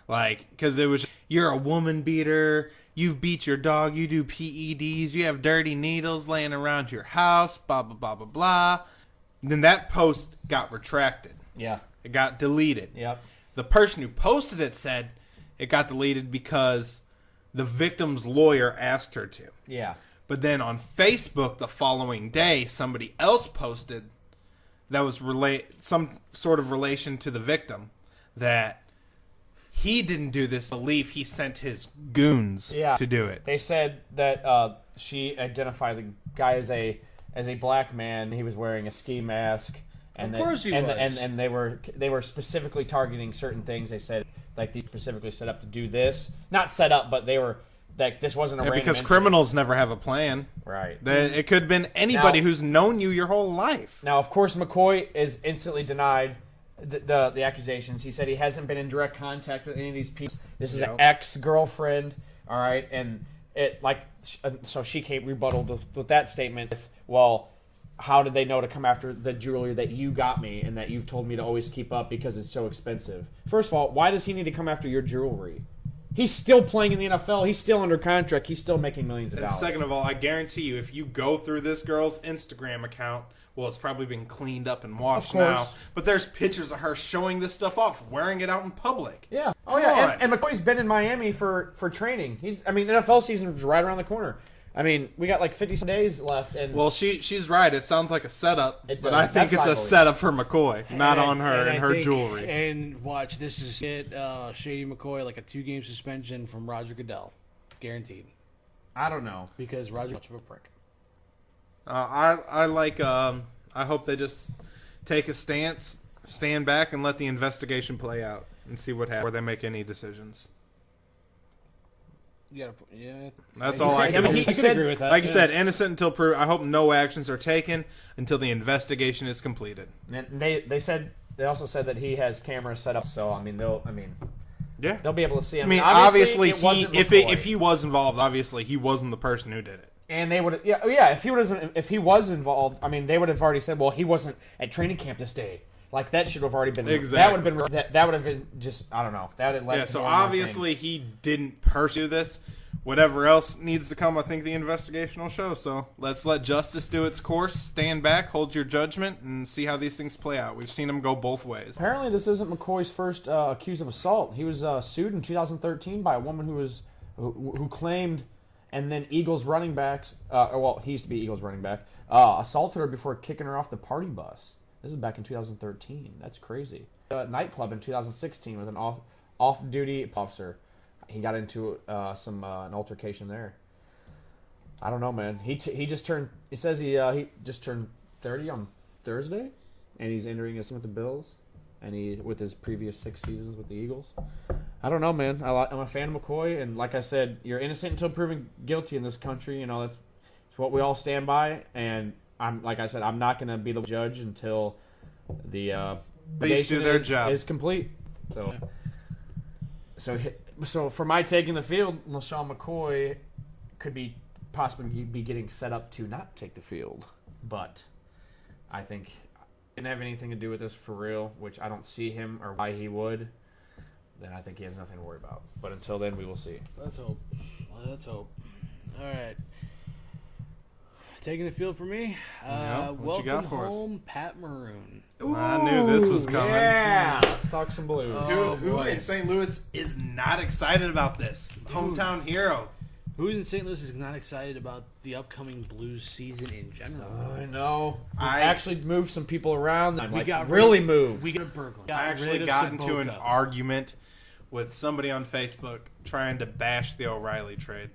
Like, because it was, you're a woman beater. You've beat your dog. You do PEDs. You have dirty needles laying around your house. Blah, blah, blah, blah, blah. And then that post got retracted. Yeah. It got deleted. Yep. The person who posted it said it got deleted because the victim's lawyer asked her to. Yeah. But then on Facebook the following day, somebody else posted that was some sort of relation to the victim that he didn't do this. Belief he sent his goons to do it. They said that she identified the guy as a black man. He was wearing a ski mask. And of course he was. And they were specifically targeting certain things. They said like these specifically set up to do this. Not set up, but they were like this wasn't a random because incident. criminals never have a plan. Right. It could have been anybody who's known you your whole life. Now, of course, McCoy is instantly denied the accusations. He said he hasn't been in direct contact with any of these people. This is an ex-girlfriend, all right? And it so she came rebuttal with that statement. Well, how did they know to come after the jewelry that you got me and that you've told me to always keep up because it's so expensive? First of all, why does he need to come after your jewelry? He's still playing in the NFL. He's still under contract. He's still making millions of dollars. Second of all, I guarantee you, if you go through this girl's Instagram account, well, it's probably been cleaned up and washed now. But there's pictures of her showing this stuff off, wearing it out in public. Yeah. Oh, yeah. And McCoy's been in Miami for training. The NFL season is right around the corner. I mean, we got like 50 days left. And well, she's right. It sounds like a setup, It but does. I think That's it's a setup for McCoy, not on her and her jewelry. And watch, this is it. Shady McCoy like a 2-game suspension from Roger Goodell, guaranteed. I don't know. Because Roger's much of a prick. I like. I hope they just take a stance, stand back, and let the investigation play out and see what happens before they make any decisions. You gotta, that's all I can. He could agree with that. Like you said, innocent until proven. I hope no actions are taken until the investigation is completed. And they also said that he has cameras set up. So they'll be able to see him. Obviously if he was involved, obviously he wasn't the person who did it. And they would, if he was involved, they would have already said, well, he wasn't at training camp this day. Like that should have already been. Exactly. That would have been just, I don't know. That would have led. Yeah. So obviously he didn't pursue this. Whatever else needs to come, I think the investigation will show. So let's let justice do its course. Stand back, hold your judgment, and see how these things play out. We've seen them go both ways. Apparently, this isn't McCoy's first accused of assault. He was sued in 2013 by a woman who claimed. And then Eagles running backs, he used to be Eagles running back, assaulted her before kicking her off the party bus. This is back in 2013. That's crazy. Nightclub in 2016 with an off-duty officer. He got into an altercation there. I don't know, man. He just turned. It says he just turned 30 on Thursday, and he's entering us with the Bills, and with his previous 6 seasons with the Eagles. I don't know, man. I'm a fan of McCoy, and like I said, you're innocent until proven guilty in this country. That's what we all stand by. And I'm not going to be the judge until the investigation is complete. So for my take in the field, LaShawn McCoy could possibly be getting set up to not take the field, but I think it didn't have anything to do with this for real, which I don't see him or why he would. Then I think he has nothing to worry about. But until then, we will see. Let's hope. All right. Taking the field for me. Welcome home, Pat Maroon. Ooh, I knew this was coming. Yeah. Let's talk some Blues. Who in St. Louis is not excited about this? Hometown hero. Who in St. Louis is not excited about the upcoming Blues season in general? I know. I actually moved some people around. We got really moved. We got a burglar. I actually got into an argument with somebody on Facebook trying to bash the O'Reilly trade.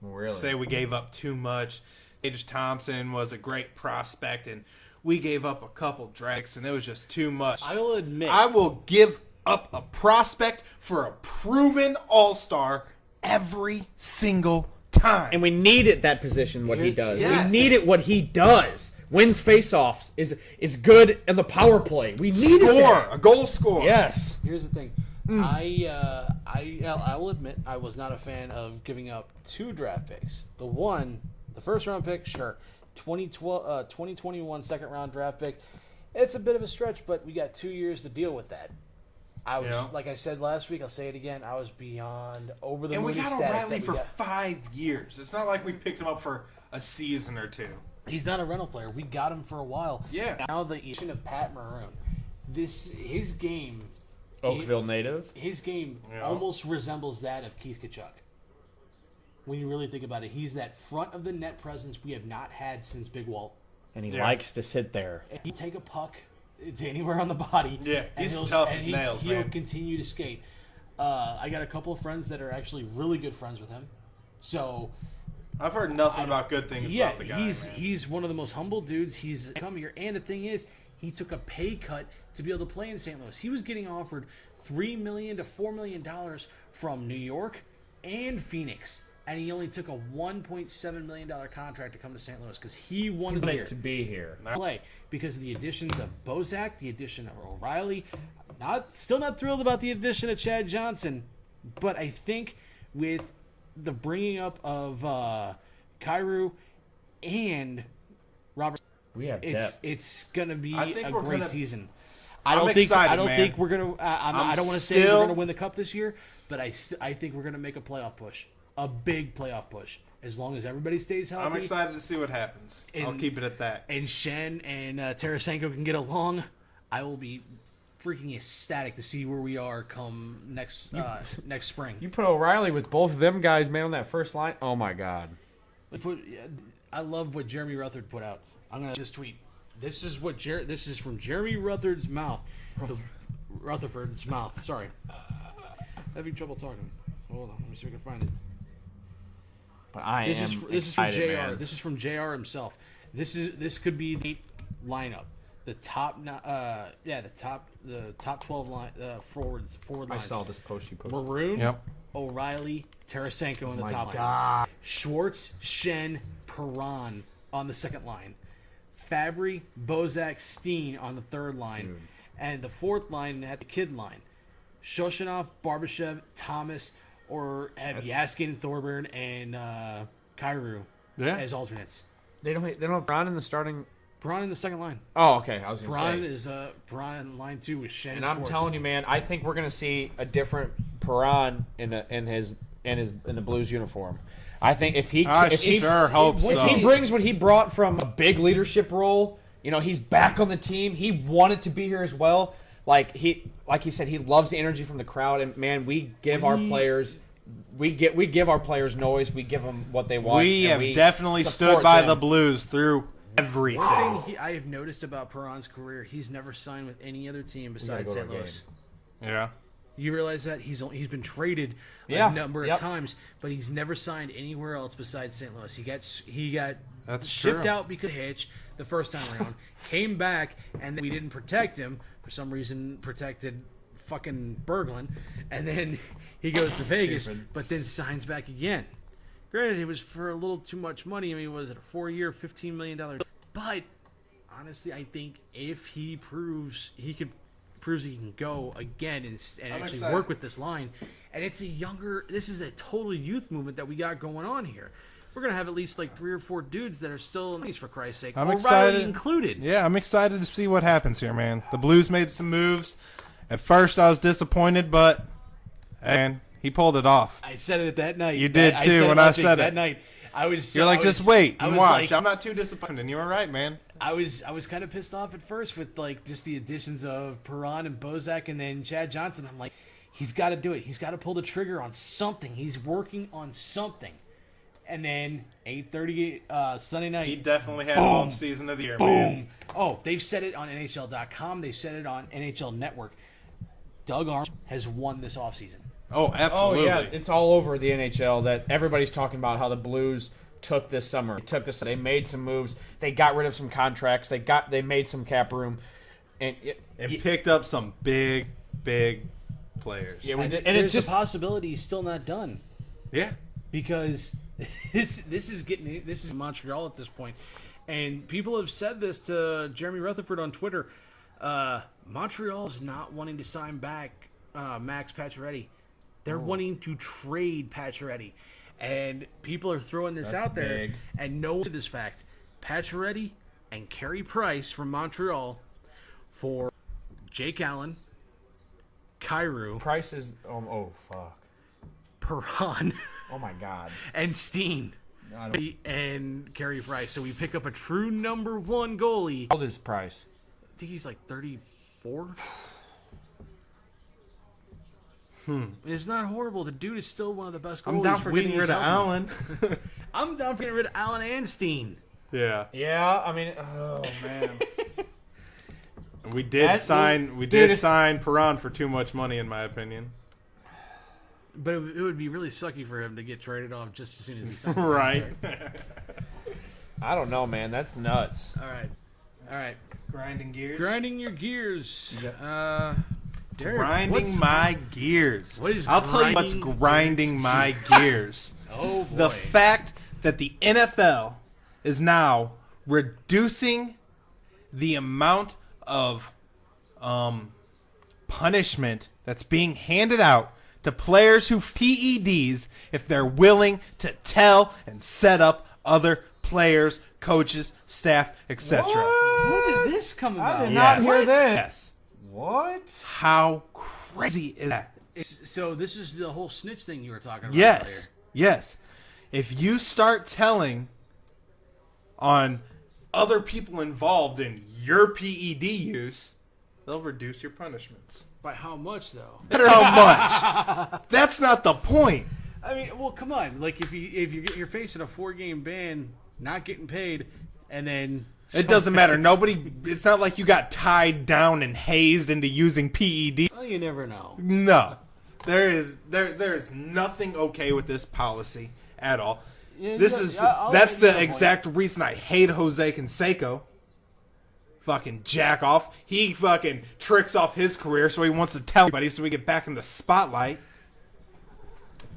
Really? Say we gave up too much. Tage Thompson was a great prospect, and we gave up a couple drags, and it was just too much. I will admit, I will give up a prospect for a proven all-star every single time. And we need it that position, what he does. Yes. We need it what he does. Wins faceoffs, is good in the power play. We need it. A goal scorer. Yes. here's the thing. I will admit I was not a fan of giving up 2 draft picks. The first round pick, sure. 2021 second round draft pick. It's a bit of a stretch, but we got 2 years to deal with that. I was, like I said last week, I'll say it again, I was beyond over the moon. And we got ecstatic O'Reilly that for we got. 5 years. It's not like we picked him up for a season or 2. He's not a rental player. We got him for a while. Yeah. Now the addition of Pat Maroon, his game, Oakville native. his game almost resembles that of Keith Kachuk. When you really think about it, he's that front of the net presence we have not had since Big Walt. And he likes to sit there. He take a puck to anywhere on the body. Yeah, and he's he'll- tough and as he- nails, He'll man. continue to skate. I got a couple of friends that are actually really good friends with him. So I've heard nothing about good things yeah, about the guy. he's one of the most humble dudes. He's come here, and the thing is, he took a pay cut to be able to play in St. Louis. He was getting offered $3 million to $4 million from New York and Phoenix, and he only took a $1.7 million contract to come to St. Louis because he wanted To be here. play because of the additions of Bozak, the addition of O'Reilly. Still not thrilled about the addition of Chad Johnson, but I think with the bringing up of Kyrou and Robert, We have depth. it's gonna be I think a we're great gonna- season. I'm I excited, don't man. think we're gonna. I don't want to say we're still- gonna win the cup this year, but I think we're gonna make a playoff push, a big playoff push, as long as everybody stays healthy. I'm excited to see what happens. I'll And- keep it at that. And Shen and Tarasenko can get along. I will be freaking ecstatic to see where we are come next spring. You put O'Reilly with both of them guys, man, on that first line. Oh, my God. I love what Jeremy Rutherford put out. I'm gonna just tweet. This is from Jeremy Rutherford's mouth. Rutherford's mouth. Sorry, having trouble talking. Hold on, let me see if I can find it. But I This am is from excited, JR. man. This is from JR himself. This could be the lineup. The top 12 forward I lines. saw this post you posted. Maroon, Yep. O'Reilly, Tarasenko in the My top line. God. Schwartz, Shen, Perron on the second line. Fabry, Bozak, Steen on the third line. And the fourth line at the kid line. Shoshanov, Barbashev, Thomas, or have Yaskin, Thorburn, and Kyrou as alternates. They don't have Brown in the starting. Perron in the second line. Oh, okay. I was going to Perron say. is Perron in line 2 with Shen And and I'm Schwartz. telling you, man, I think we're going to see a different Perron in the Blues uniform. I think if he I sure hope if so. he brings what he brought from a big leadership role, he's back on the team. He wanted to be here as well. Like he said, he loves the energy from the crowd. And man, we give our players noise. We give them what they want. We and have we definitely support stood by them. the Blues through everything. One thing I have noticed about Perron's career, he's never signed with any other team besides go to St. a Louis. Yeah. You realize that he's been traded Yeah, a number yep. of times, but he's never signed anywhere else besides St. Louis. He got That's shipped true. out because of Hitch the first time around, came back, and then we didn't protect him for some reason. Protected fucking Berglund, and then he goes to Vegas, but then signs back again. Granted, it was for a little too much money. I mean, was it a 4-year, $15 million? But honestly, I think if he proves he can go again and actually excited. work with this line, and this is a total youth movement that we got going on here. We're gonna have at least like 3 or 4 dudes that are still in these, for Christ's sake. I'm O'Reilly excited. included. Yeah, I'm excited to see what happens here, man. The Blues made some moves. At first, I was disappointed, but he pulled it off. I said it that night. You did, I too, said it when I last week. said it. That night, I was. You're like, I was- just wait I and was watch. like- I'm not too disappointed. And you were right, man. I was kind of pissed off at first with like just the additions of Perron and Bozak and then Chad Johnson. I'm like, he's got to do it. He's got to pull the trigger on something. He's working on something. And then 8:30 Sunday night. He definitely had all season of the year, man. Boom! Oh, they've said it on NHL.com. They've said it on NHL Network. Doug Armstrong has won this offseason. Oh, Oh absolutely. yeah, it's all over the NHL that everybody's talking about how the Blues took this summer. They made some moves. They got rid of some contracts. They made some cap room, and picked up some big players. yeah, And and there's it's just a possibility he's still not done. Yeah. Because this is Montreal at this point, and people have said this to Jeremy Rutherford on Twitter. Montreal is not wanting to sign back Max Pacioretty. They're wanting to trade Pacioretty, and people are throwing this out there big. and know this fact: Pacioretty and Carey Price from Montreal for Jake Allen, Kyrou, Price is oh fuck, Perron. oh my god. And Steen and Carey Price. So we pick up a true number one goalie. How old is Price? I think he's like 34. It's not horrible. The dude is still one of the best goalies. I'm down for when getting he's rid of healthy. Allen. I'm down for getting rid of Allen and Steen. Yeah. Yeah, I mean, oh man. We did sign Perron for too much money, in my opinion. But it would be really sucky for him to get traded off just as soon as he signed. Right. I don't know, man. That's nuts. All right. Grinding gears. Grinding your gears. Derek, Grinding my gears. what is I'll tell you what's grinding grinding my gears. Oh boy. The fact that the NFL is now reducing the amount of punishment that's being handed out to players who PEDs if they're willing to tell and set up other players, coaches, staff, etc. Where did this come about? did not hear this. Yes. What? How crazy is that? So this is the whole snitch thing you were talking about. Yes. Yes. If you start telling on other people involved in your PED use, they'll reduce your punishments. By how much though? Matter how much. That's not the point. I mean, well, come on. Like if you get your face in a 4-game ban, not getting paid, and then It doesn't matter. It's not like you got tied down and hazed into using PED. well, you never know. No. There is nothing okay with this policy at all. Yeah, That's the exact reason I hate Jose Canseco. Fucking jack off. He fucking tricks off his career, so he wants to tell everybody so we get back in the spotlight.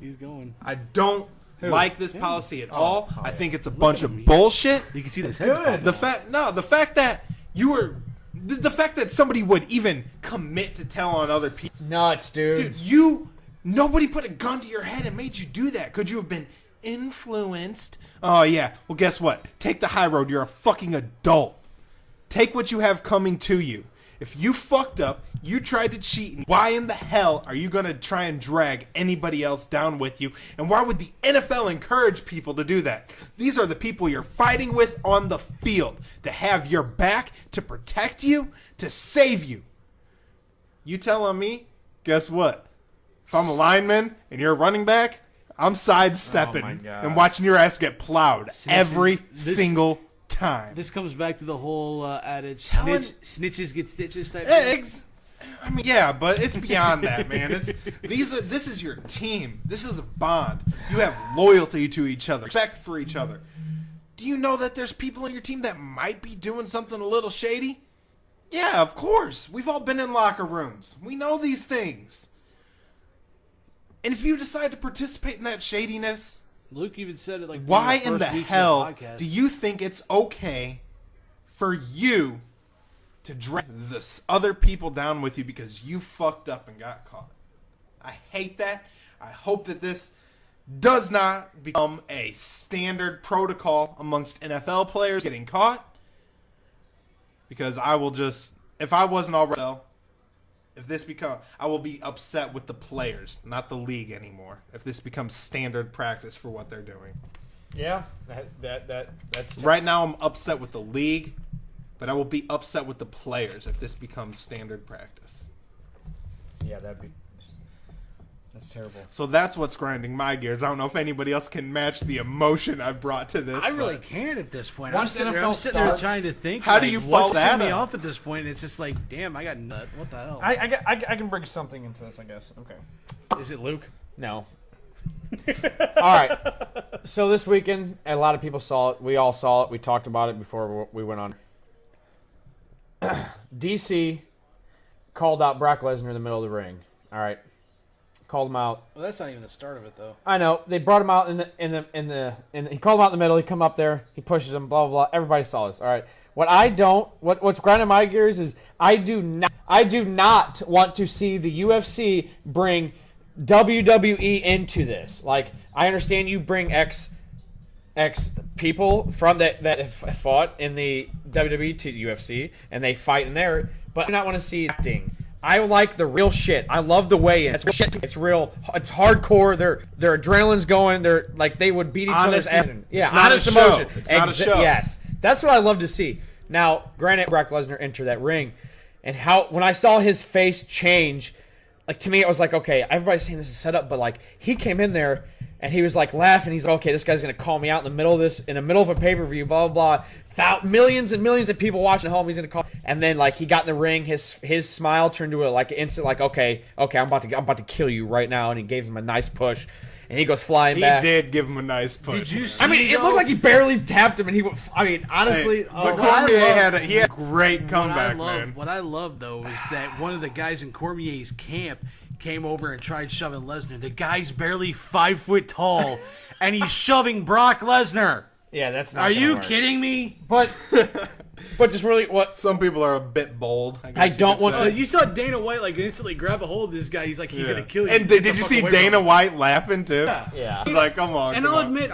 He's going. I don't like this policy at all. I think it's a bunch of bullshit. You can see this head. Good. The fact that somebody would even commit to tell on other people. Nuts, dude. Dude, nobody put a gun to your head and made you do that. Could you have been influenced? Oh yeah. Well, guess what? Take the high road. You're a fucking adult. Take what you have coming to you. If you fucked up, you tried to cheat, why in the hell are you going to try and drag anybody else down with you? And why would the NFL encourage people to do that? These are the people you're fighting with on the field, to have your back, to protect you, to save you. You tell on me, guess what? If I'm a lineman and you're a running back, I'm sidestepping Oh my God. and watching your ass get plowed every this- single time. This comes back to the whole adage: Telling- snitches get stitches type. I mean, yeah, but it's beyond that, man. This is your team. This is a bond. You have loyalty to each other, respect for each other. Do you know that there's people on your team that might be doing something a little shady? Yeah, of course. We've all been in locker rooms. We know these things. And if you decide to participate in that shadiness, Luke even said it like. why one of in the first weeks of hell podcast. do you think it's okay for you to drag this other people down with you because you fucked up and got caught? I hate that. I hope that this does not become a standard protocol amongst NFL players getting caught. Because I will just, if I wasn't already, I will be upset with the players, not the league anymore, if this becomes standard practice for what they're doing. Yeah, that's Right now I'm upset with the league, but I will be upset with the players if this becomes standard practice. Yeah, that'd be That's terrible. So that's what's grinding my gears. I don't know if anybody else can match the emotion I brought to this. I really but- can't at this point. Once I'm NFL sitting there starts, trying to think. how do you follow what's that me up? off at this point? It's just like, damn, I got nut. What the hell? I can bring something into this, I guess. Okay. Is it Luke? No. All right. So this weekend, a lot of people saw it. We all saw it. We talked about it before we went on. DC called out Brock Lesnar in the middle of the ring. All right. Called him out. Well, that's not even the start of it, though. I know. They brought him out he called him out in the middle. He come up there. He pushes him. Blah blah blah. Everybody saw this. All right. What's grinding my gears is I do not want to see the UFC bring WWE into this. Like, I understand you bring X people from that fought in the WWE to UFC and they fight in there, but I do not want to see acting. I like the real shit. I love the weigh-in. It's shit. It's real. It's hardcore. Their adrenaline's going. They're like they would beat each other's ass. Yeah, it's not honest a show. emotion. It's not a show. Yes, that's what I love to see. Now, granted, Brock Lesnar entered that ring, and when I saw his face change, like to me it was like, okay, everybody's saying this is set up, but like he came in there and he was like laughing. He's like, okay, this guy's gonna call me out in the middle of this, in the middle of a pay-per-view, blah blah blah. Millions and millions of people watching at home. He's gonna call, and then like he got in the ring, his smile turned to a like instant like, okay, I'm about to kill you right now, and he gave him a nice push, and he goes flying back. He did give him a nice push. Did you see, I mean, it looked like he barely tapped him, and he went. I mean, honestly, But Cormier had a great comeback, man. What I love, though, is that one of the guys in Cormier's camp came over and tried shoving Lesnar. The guy's barely 5 foot tall, and he's shoving Brock Lesnar. yeah, that's not. Are gonna you work. kidding me? But just really what Some people are a bit bold. guess I you don't could want say. to. You saw Dana White like instantly grab a hold of this guy. He's like, he's Yeah. gonna kill you. And Get did the you fuck see away from Dana him. White laughing too? Yeah. He's like, come on. And come I'll on. admit,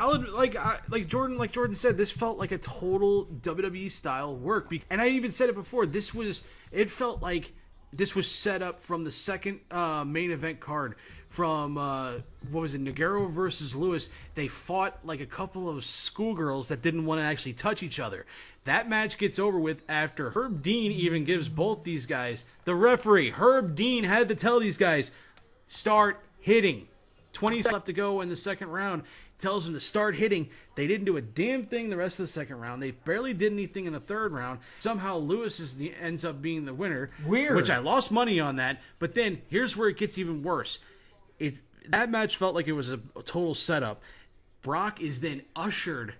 like Jordan said, this felt like a total WWE style work. And I even said it before. It felt like this was set up from the second main event card. From what was it, Nagaro versus Lewis? They fought like a couple of schoolgirls that didn't want to actually touch each other. That match gets over with after Herb Dean even gives both these guys, the referee Herb Dean had to tell these guys, start hitting. 20 seconds left to go in the second round. Tells them to start hitting. They didn't do a damn thing the rest of the second round. They barely did anything in the third round. Somehow Lewis ends up being the winner. Weird. Which I lost money on that. But then here's where it gets even worse. That match felt like it was a total setup. Brock is then ushered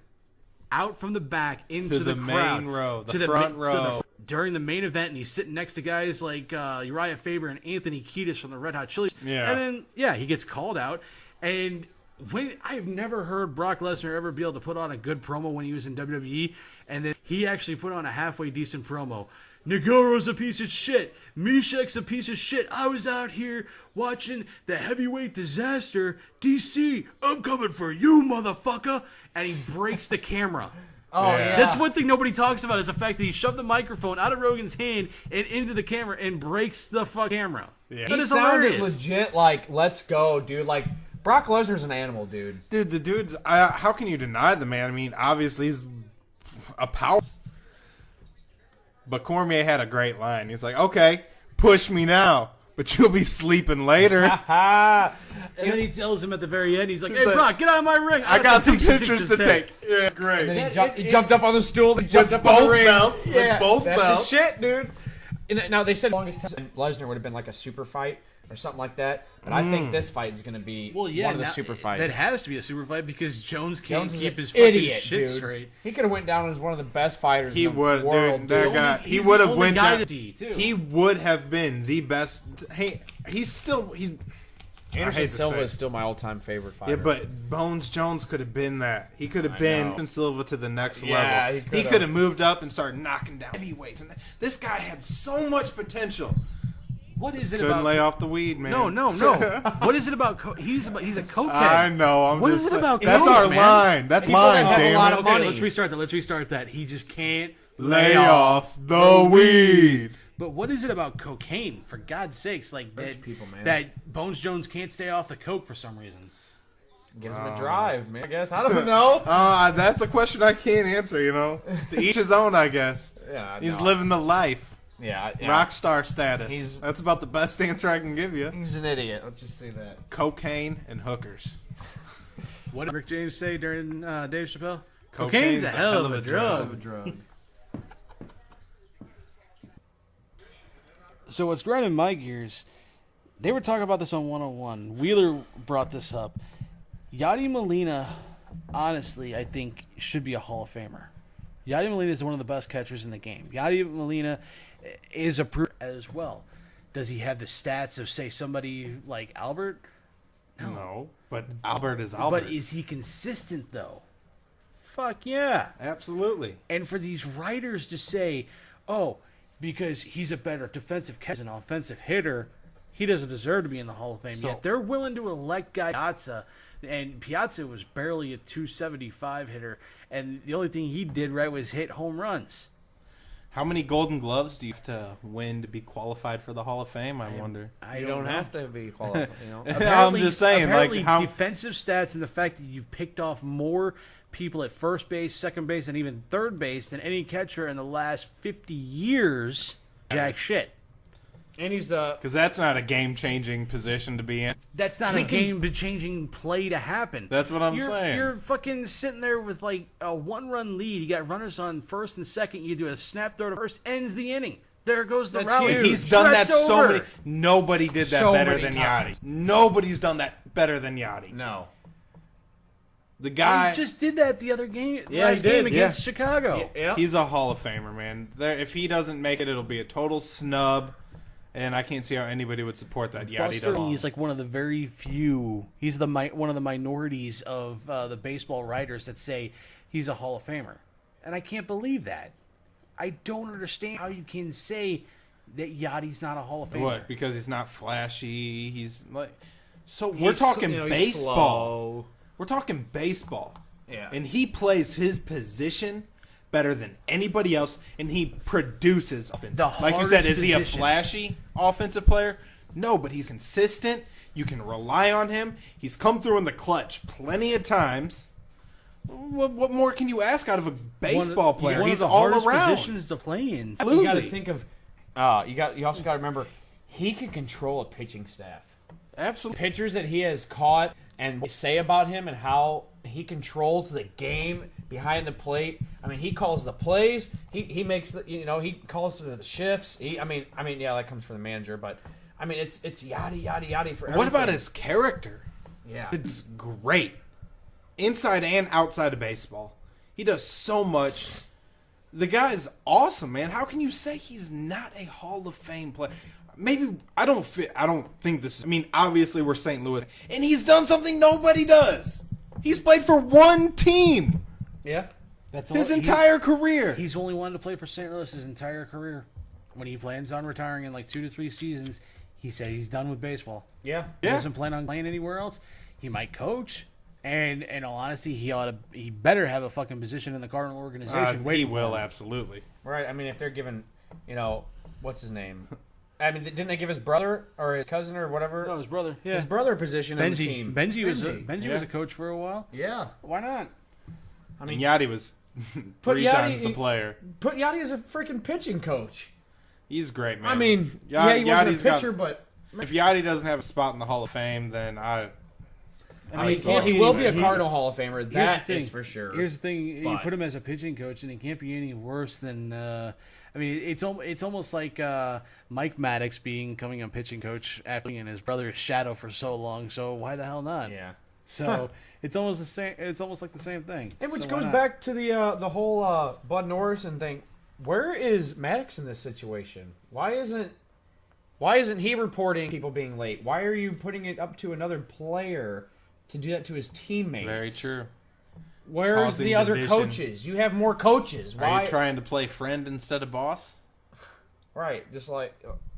out from the back into To the crowd. main row, the front row. During the main event, and he's sitting next to guys like Uriah Faber and Anthony Kiedis from the Red Hot Chili. Yeah. And then, he gets called out. And I've never heard Brock Lesnar ever be able to put on a good promo when he was in WWE, and then he actually put on a halfway decent promo. Nagoro's a piece of shit. Meshek's a piece of shit. I was out here watching the heavyweight disaster. DC, I'm coming for you, motherfucker. And he breaks the camera. Oh yeah. That's one thing nobody talks about is the fact that he shoved the microphone out of Rogan's hand and into the camera and breaks the camera. Yeah. That He is sounded hilarious. legit like, let's go, dude. Like, Brock Lesnar's an animal, dude. Dude, the dude's. How can you deny the man? I mean, obviously he's a power. But Cormier had a great line. He's like, "Okay, push me now, but you'll be sleeping later." Ha! And then he tells him at the very end, he's like, hey, like, Brock, get out of my ring. I got some pictures to take. Yeah, great. And then he jumped up on the stool. He jumped up on both the ring. belts, with both that's belts. his shit, dude. And now they said longest time Lesnar would have been like a super fight or something like that. But I think this fight is going to be one of the super fights. That has to be a super fight because Jones can't Jones is keep an his fucking idiot, shit dude. straight. He could have went down as one of the best fighters He in the would, world, dude. That dude. guy. He He's would the have only went guy down. to see, too. He would have been the best. Hey, he's. Anderson hate to Silva say it. is still my all-time favorite fighter. Yeah, but Bones Jones could have been that. He could have I been know. Anderson Silva to the next Yeah, level. he He could've. could have moved up and started knocking down heavyweights. And this guy had so much potential. What is it Couldn't about? lay off the weed, man. No. What is it about? He's a cokehead. I know. What just is it saying. about That's coke, our man? line. That's People line, that have a damn lot it. of Okay, money. let's restart that. He just can't Lay off the weed. But what is it about cocaine? For God's sakes, like people, man. that Bones Jones can't stay off the coke for some reason. Gives him a drive, man. I guess. I don't know. That's a question I can't answer, you know. To each his own, I guess. Yeah, He's no. living the life. Yeah. Rock star status. He's- That's about the best answer I can give you. He's an idiot. Let's just say that. Cocaine and hookers. What did Rick James say during Dave Chappelle? Cocaine's Cocaine's a hell of a drug. drug. So what's grinding my gears, they were talking about this on 101. Wheeler brought this up. Yadi Molina, honestly, I think should be a Hall of Famer. Yadi Molina is one of the best catchers in the game. Yadi Molina is a proof as well. Does he have the stats of, say, somebody like Albert? No, but Albert is Albert. But is he consistent, though? Fuck yeah. Absolutely. And for these writers to say, oh, because he's a better defensive catcher and offensive hitter, he doesn't deserve to be in the Hall of Fame. So- Yet they're willing to elect Guy Piazza, and Piazza was barely a 275 hitter, and the only thing he did right was hit home runs. How many Golden Gloves do you have to win to be qualified for the Hall of Fame? I wonder. I You don't have to be qualified. You know. I'm just saying, like, apparently how defensive stats and the fact that you've picked off more people at first base, second base, and even third base than any catcher in the last 50 years, jack shit. And he's the because that's not a game-changing position to be in. That's not a game-changing play to happen. That's what I'm you're, saying. You're fucking sitting there with like a one-run lead. You got runners on first and second. You do a snap throw to first, ends the inning. There goes the That's rally. huge. He's done that Threat's so over. many. Nobody did that So better many than times. Yachty. Nobody's done that better than Yachty. no. The guy, He just did that the other game, Yeah, last he did, game against Chicago. Yeah. he's a Hall of Famer, man. If he doesn't make it, it'll be a total snub. And I can't see how anybody would support that. Yachty Buster doesn't. Lee is like one of the very few. He's the one of the minorities of the baseball writers that say he's a Hall of Famer, and I can't believe that. I don't understand how you can say that Yachty's not a Hall of Famer. What? Because he's not flashy. He's like. So we're He's, talking you know, he's baseball. slow. We're talking baseball. Yeah. And he plays his position better than anybody else, and he produces offense. The Like you said, hardest is he a position. flashy offensive player? No, but he's consistent. You can rely on him. He's come through in the clutch plenty of times. What more can you ask out of a baseball player? One He's of the all hardest around. positions to play in. You got to Absolutely. think of. You also got to remember, he can control a pitching staff. Absolutely. Pitchers that he has caught and what they say about him and how he controls the game behind the plate. I mean, he calls the plays. He makes the he calls the shifts. I mean, yeah, that comes from the manager, but I mean, it's yada for. What about everything. his character? Yeah. It's great. Inside and outside of baseball. He does so much. The guy is awesome, man. How can you say he's not a Hall of Fame player? Maybe I don't think this. I mean, obviously we're St. Louis, and he's done something nobody does. He's played for one team Yeah. That's his all- entire career. He's only wanted to play for St. Louis his entire career. When he plans on retiring in like 2 to 3 seasons, he said he's done with baseball. Yeah. He Yeah. doesn't plan on playing anywhere else. He might coach, and in all honesty, he better have a fucking position in the Cardinal organization. He waiting for will him. absolutely. Right. I mean, if they're giving, what's his name? I mean, didn't they give his brother or his cousin or whatever? No, his brother. Yeah, His brother a position on the Benji. team. Benji was Yeah. was a coach for a while. Yeah. Why not? I mean, And Yachty was Put three Yachty- times the player. put Yachty as a freaking pitching coach. He's great, man. I mean, he wasn't Yachty's a pitcher, got- but if Yachty doesn't have a spot in the Hall of Fame, then I I'm mean, sorry. he will be a he- Cardinal Hall of Famer. Here's the That thing. is for sure. Here's the thing: you But- put him as a pitching coach, and he can't be any worse than. I mean, it's almost like Mike Maddox coming a pitching coach after being in his brother's shadow for so long. So why the hell not? Yeah. So it's almost the same. It's almost like the same thing. And which So why goes not? back to the whole Bud Norris and thing. Where is Maddox in this situation? Why isn't he reporting people being late? Why are you putting it up to another player to do that to his teammates? very true. Where's Causing the other division. coaches? You have more coaches. Are Why? you trying to play friend instead of boss? Right. Just like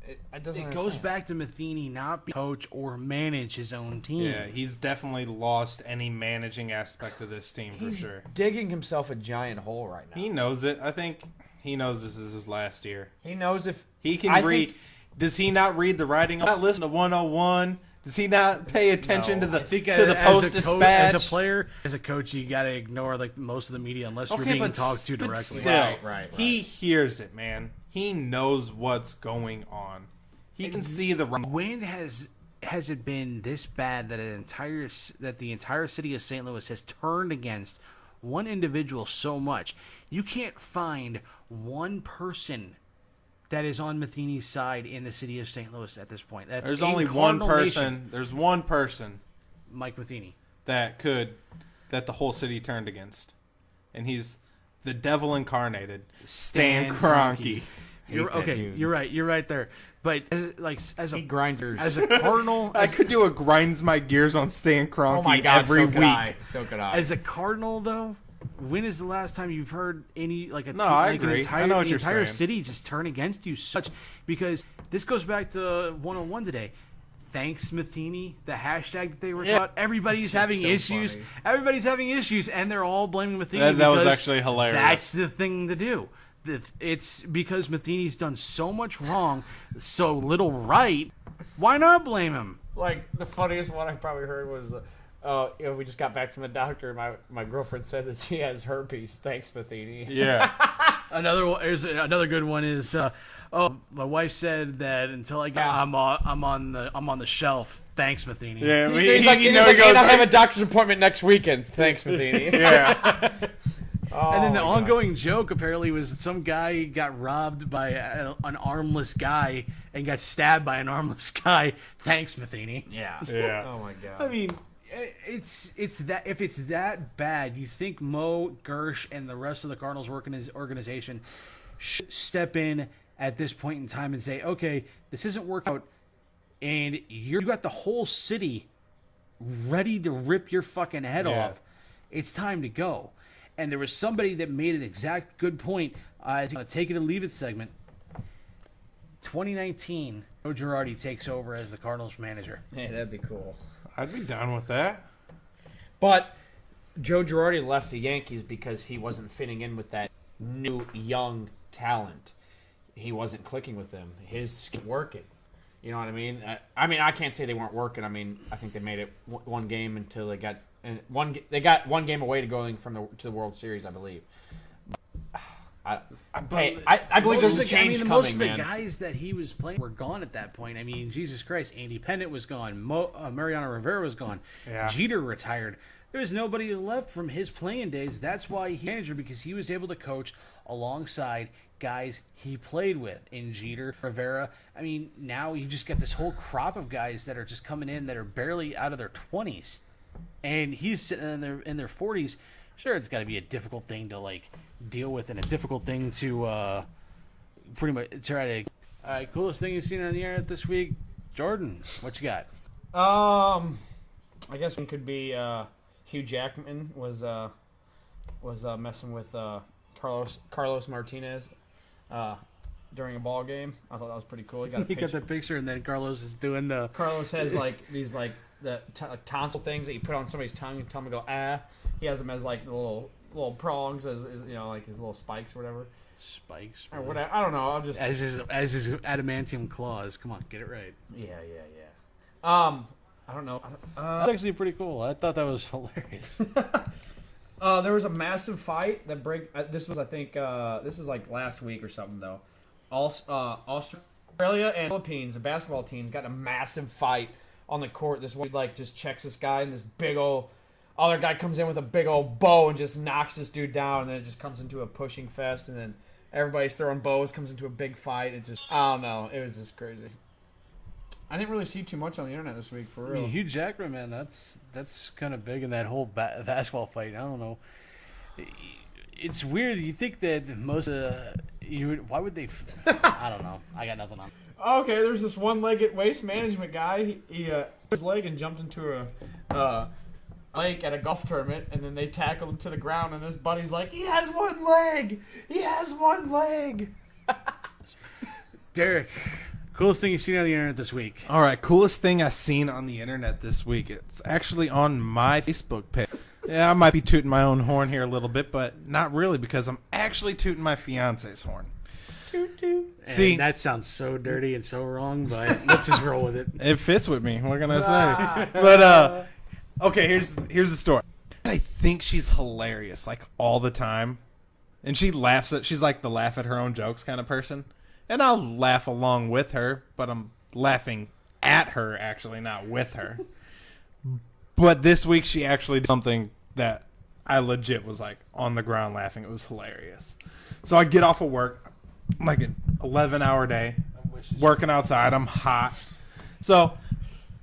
it doesn't. It goes understand. back to Matheny not being coach or manage his own team. Yeah, he's definitely lost any managing aspect of this team for He's sure. digging himself a giant hole right now. He knows it. I think he knows this is his last year. He knows if He can I read. think- Does he not read the writing? Not listen to 101. Does he not pay attention to the I think Post Dispatch? As a player, as a coach, you got to ignore like most of the media unless you're being talked to directly. Still, Right. He hears it, man. He knows what's going on. He can see the wrong. When has it been this bad that the entire city of St. Louis has turned against one individual so much? You can't find one person that is on Matheny's side in the city of St. Louis at this point. There's only one person. There's one person, Mike Matheny, that the whole city turned against, and he's the devil incarnated, Stan Kroenke. You're right. You're right there. But as a grinders. As a Cardinal, I could do a grinds my gears on Stan Kroenke Oh my God, every so could week. I. So could I. As a Cardinal, though, when is the last time you've heard any I agree. An I know what the you're entire saying. city just turn against you such? Because this goes back to 101 today. Thanks, Matheny. The hashtag that they were taught. Everybody's having so issues. funny. Everybody's having issues, and they're all blaming Matheny. That was because actually hilarious. That's the thing to do. It's because Matheny's done so much wrong, so little right. Why not blame him? Like, the funniest one I probably heard was, we just got back from the doctor. My girlfriend said that she has herpes. Thanks, Matheny. Yeah. Another good one is, my wife said that until I got, I'm on the shelf. Thanks, Matheny. Yeah. He's like, and I have a doctor's appointment next weekend. Thanks, Matheny. Yeah. And then the ongoing joke apparently was some guy got robbed by an armless guy and got stabbed by an armless guy. Thanks, Matheny. Yeah. Yeah. Oh my God. I mean, it's that if it's that bad, you think Mo Gersh and the rest of the Cardinals organization should step in at this point in time and say, okay, this isn't working out, and you got the whole city ready to rip your fucking head off. It's time to go. And there was somebody that made an exact good point. I think on a take it or leave it segment. 2019, Joe Girardi takes over as the Cardinals manager. Hey, that'd be cool. I'd be down with that. But Joe Girardi left the Yankees because he wasn't fitting in with that new young talent. He wasn't clicking with them. His skill working. You know what I mean? I can't say they weren't working. I mean, I think they made it one game until they got they got one game away to going to the World Series, I believe. I believe there's a change coming, most of the man. guys that he was playing were gone at that point. I mean, Jesus Christ, Andy Pettitte was gone. Mariano Rivera was gone. Yeah. Jeter retired. There was nobody left from his playing days. That's why he manager, because he was able to coach alongside guys he played with in Jeter, Rivera. I mean, now you just got this whole crop of guys that are just coming in that are barely out of their 20s. And he's sitting in their 40s. Sure, it's got to be a difficult thing to like deal with, and a difficult thing to pretty much try to. All right, coolest thing you've seen on the internet this week, Jordan. What you got? I guess one could be Hugh Jackman was messing with Carlos Martinez during a ball game. I thought that was pretty cool. He got the picture, and then Carlos is doing the. Carlos has like these like the tonsil things that you put on somebody's tongue and tell them to go ah. He has them as like little prongs, as you know, like his little spikes or whatever. Spikes or whatever. I don't know. I'm just as his adamantium claws. Come on, get it right. Yeah. I don't know. That's actually pretty cool. I thought that was hilarious. There was a massive fight that this was, I think, this was like last week or something though. Australia and Philippines, the basketball teams, got in a massive fight on the court. This one like just checks this guy, and this big old other guy comes in with a big old bow and just knocks this dude down, and then it just comes into a pushing fest, and then everybody's throwing bows, comes into a big fight. It just, I don't know, it was just crazy. I didn't really see too much on the internet this week, for real. I mean, Hugh Jackman, man, that's kind of big in that whole basketball fight. I don't know. It's weird. You think that most of why would they? I don't know. I got nothing on. Okay, there's this one-legged waste management guy. He his leg and jumped into a lake at a golf tournament, and then they tackled him to the ground, and his buddy's like, he has one leg! He has one leg! Derek, coolest thing you've seen on the internet this week? All right, coolest thing I've seen on the internet this week. It's actually on my Facebook page. Yeah, I might be tooting my own horn here a little bit, but not really, because I'm actually tooting my fiance's horn. See- that sounds so dirty and so wrong, but let's just roll with it. It fits with me. What can I say? But okay, here's the story. I think she's hilarious, like all the time, and she's like the laugh at her own jokes kind of person, and I'll laugh along with her, but I'm laughing at her actually, not with her. But this week she actually did something that I legit was like on the ground laughing. It was hilarious. So I get off of work, like an 11-hour day, working outside. I'm hot. So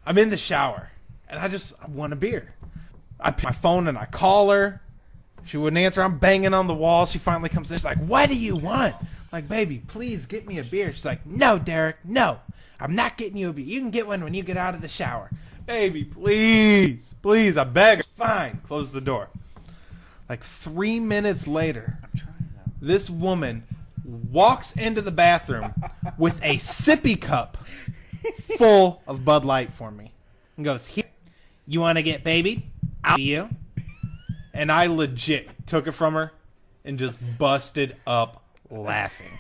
I'm in the shower, and I want a beer. I pick my phone, and I call her. She wouldn't answer. I'm banging on the wall. She finally comes in. She's like, what do you want? I'm like, baby, please get me a beer. She's like, no, Derek, no. I'm not getting you a beer. You can get one when you get out of the shower. Baby, please. Please, I beg her. Fine. Close the door. Like 3 minutes later, this woman walks into the bathroom with a sippy cup full of Bud Light for me and goes, here, you want to get babied? I'll be you. And I legit took it from her and just busted up laughing.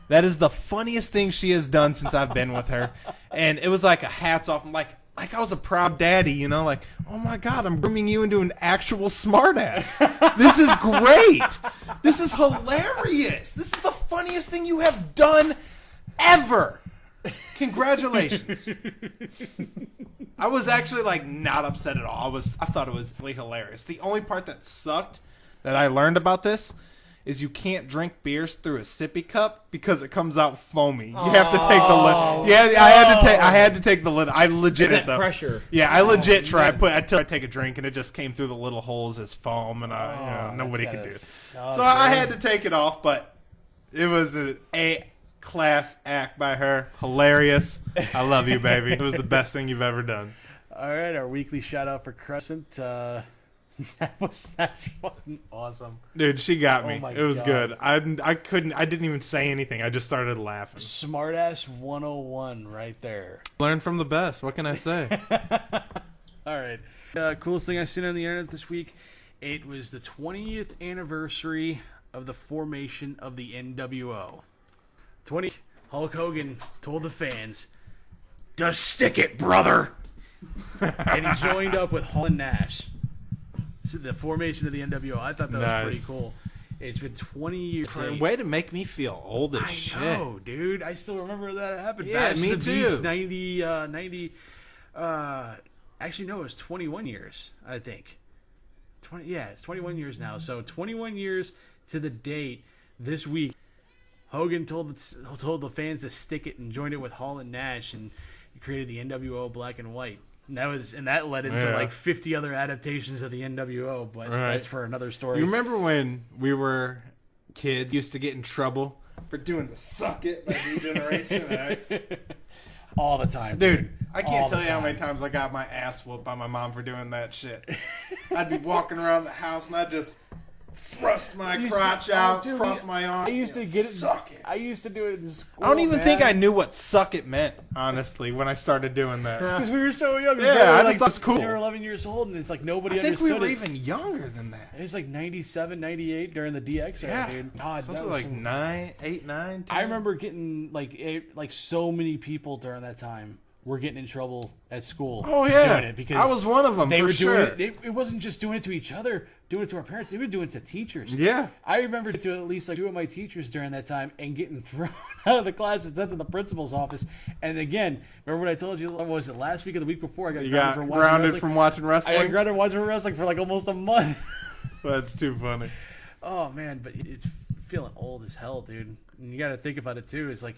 That is the funniest thing she has done since I've been with her. And it was like a hats off. I'm like I was a proud daddy, you know, like, oh my God, I'm grooming you into an actual smartass. This is great. This is hilarious. This is the funniest thing you have done ever. Congratulations. I was actually like not upset at all. I thought it was really hilarious. The only part that sucked that I learned about this is you can't drink beers through a sippy cup because it comes out foamy. You have to take the lid. Yeah, I had to take the lid. I legit Is that pressure? Yeah, I legit tried. I take a drink and it just came through the little holes as foam, and nobody could do it. So I had to take it off, but it was an A-class act by her. Hilarious. I love you, baby. It was the best thing you've ever done. All right, our weekly shout out for Crescent. That's fucking awesome, dude. She got me. Oh my it was God. Good. I didn't even say anything. I just started laughing. Smartass 101 right there. Learn from the best. What can I say? All right. Coolest thing I seen on the internet this week. It was the 20th anniversary of the formation of the NWO. Hulk Hogan told the fans, "Just stick it, brother," and he joined up with Hall and Nash. The formation of the NWO. I thought that was pretty cool. It's been 20 years. Way to make me feel old as shit. I know, dude. I still remember that happened. Yeah, Bash me the too. Beach, 90. Actually, no, it was 21 years, I think. It's 21 years now. So 21 years to the date this week. Hogan told the fans to stick it and joined it with Hall and Nash, and he created the NWO Black and White. And that led into like 50 other adaptations of the NWO, but that's for another story. You remember when we were kids, used to get in trouble for doing the "Suck It" by D-Generation X? All the time, dude. I can't All tell the you how time. many times I got my ass whooped by my mom for doing that shit. I'd be walking around the house and I'd just thrust my crotch out, cross my arm. I used to get it. Suck it. I used to do it in school. I don't even think I knew what "suck it" meant, honestly, when I started doing that. because we were so young. Yeah, I just thought it was cool. We were 11 years old, and it's like nobody I think we understood were it. even younger than that. It was like 97, 98 during the DX era, dude. God, so that was was like some- 9, 8, 9. 10? I remember getting like so many people during that time were getting in trouble at school. Oh yeah, doing it because I was one of them. they for were sure. doing it. It wasn't just doing it to each other, doing it to our parents. They were doing it to teachers. Yeah. I remember to at least like two of my teachers during that time and getting thrown out of the class and sent to the principal's office. And again, remember what I told you? What was it last week or the week before? I got grounded from watching I wrestling. got grounded watching wrestling for like almost a month. That's too funny. Oh man, but it's feeling old as hell, dude. And you got to think about it too. It's like,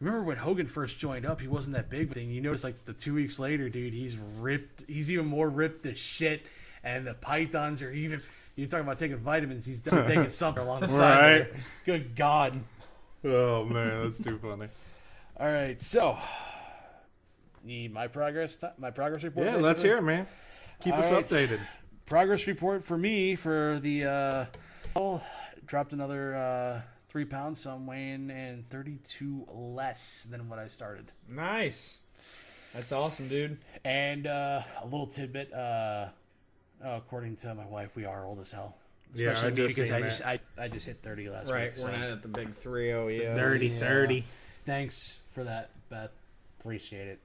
remember when Hogan first joined up? He wasn't that big, but then you notice like the 2 weeks later, dude, he's ripped. He's even more ripped as shit. And the pythons are even. You talk about taking vitamins. He's definitely taking something along the side. Right. There. Good God. Oh man, that's too funny. All right, so need my progress report. Yeah, let's basically? hear it, man. Keep us right. updated. Progress report for me for the dropped another 3 pounds, so I'm weighing in 32 less than what I started. Nice. That's awesome, dude. And a little tidbit, according to my wife, we are old as hell. Yeah, Especially I me just because seen I just hit 30 last Right, week. we're so. not at the big 3-0 yet. Dirty 30. Thanks for that, Beth. Appreciate it.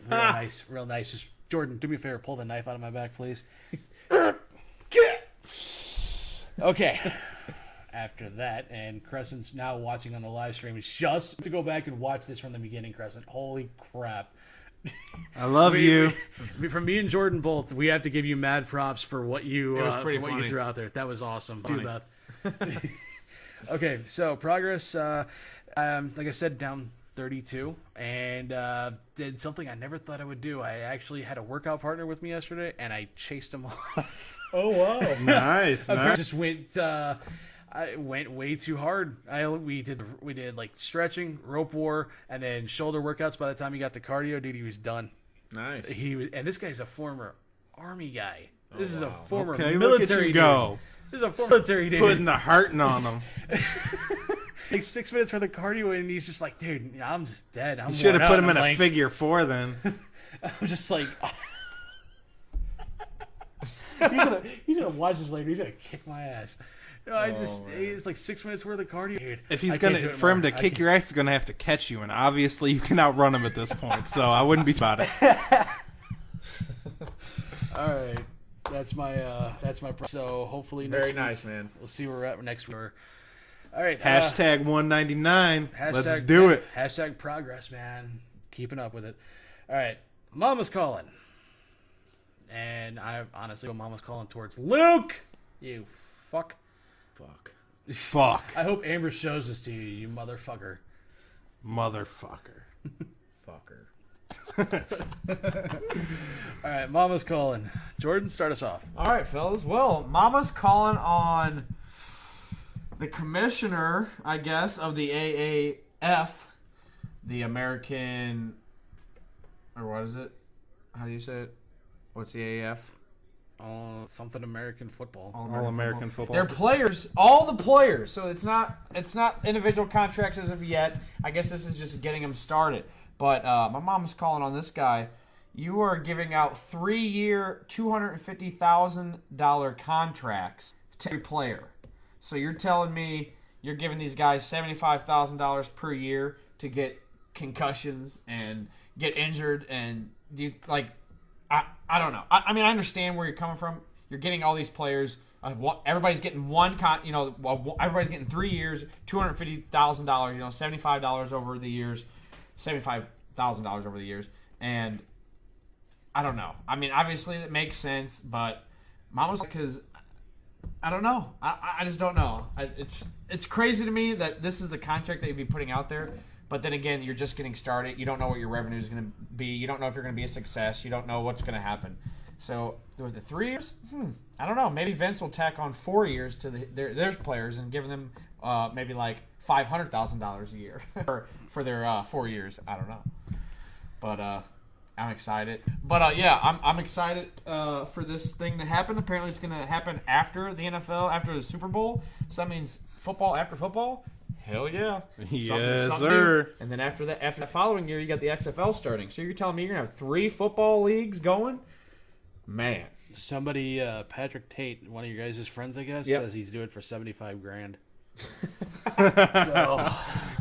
Real nice, real nice. Just Jordan, do me a favor, pull the knife out of my back, please. Okay. After that, and Crescent's now watching on the live stream. It's just to go back and watch this from the beginning, Crescent. Holy crap. I love you. From me and Jordan both, we have to give you mad props for what you It was pretty for what you funny. threw out there. That was awesome. Too, Beth. Okay, so progress. Like I said, down 32, and did something I never thought I would do. I actually had a workout partner with me yesterday, and I chased him off. Oh, wow. Nice. I nice. just went. I went way too hard. We did like stretching, rope war, and then shoulder workouts. By the time he got to cardio, dude, he was done. Nice. He was, and this guy's a former Army guy. This is a former Okay, look at military you dude. go. This is a former military dude. Putting the hurting on them. Like 6 minutes for the cardio, and he's just like, dude, I'm just dead. I'm You should worn have put out." him And in I'm a like, figure 4 then. I'm just like, he's gonna watch this later. He's gonna kick my ass. No, it's like 6 minutes worth of cardio. Dude, If I he's can't gonna do it for him more. to I kick can't- your ass, he's gonna have to catch you, and obviously you can outrun him at this point. So I wouldn't be about it. All right, that's my so hopefully next Very week, nice, man. we'll see where we're at next week. All right, Hashtag 199. Let's hashtag- do it. Hashtag progress, man. Keeping up with it. All right, Mama's calling, and I honestly, Mama's calling towards Luke. You fuck. Fuck, I hope Amber shows this to you, you motherfucker. motherfucker. Fucker. All right, Mama's calling. Jordan, start us off. All right, fellas. Well, Mama's calling on the commissioner, I guess, of the AAF, the American, or what is it? How do you say it? What's the AAF? Something American football. All American football. They're players, all the players. So it's not individual contracts as of yet. I guess this is just getting them started. But my mom's calling on this guy. You are giving out 3-year, $250,000 contracts to every player. So you're telling me you're giving these guys $75,000 per year to get concussions and get injured, and do you like? I don't know. I mean, I understand where you're coming from. You're getting all these players. Everybody's getting everybody's getting 3 years, $250,000. $75 over the years, $75,000 over the years, and I don't know. I mean, obviously it makes sense, but Mama's because I don't know. I just don't know. It's crazy to me that this is the contract that you'd be putting out there. But then again, you're just getting started. You don't know what your revenue is going to be. You don't know if you're going to be a success. You don't know what's going to happen. So with the 3 years, I don't know. Maybe Vince will tack on 4 years to their players and give them maybe like $500,000 a year for their 4 years. I don't know. But I'm excited. But yeah, I'm excited for this thing to happen. Apparently, it's going to happen after the NFL, after the Super Bowl. So that means football after football. Hell yeah. Yes, Something sir. new. And then after the following year, you got the XFL starting. So you're telling me you're going to have 3 football leagues going? Man. Somebody, Patrick Tate, one of your guys' friends, I guess, Yep. says he's doing it for $75,000.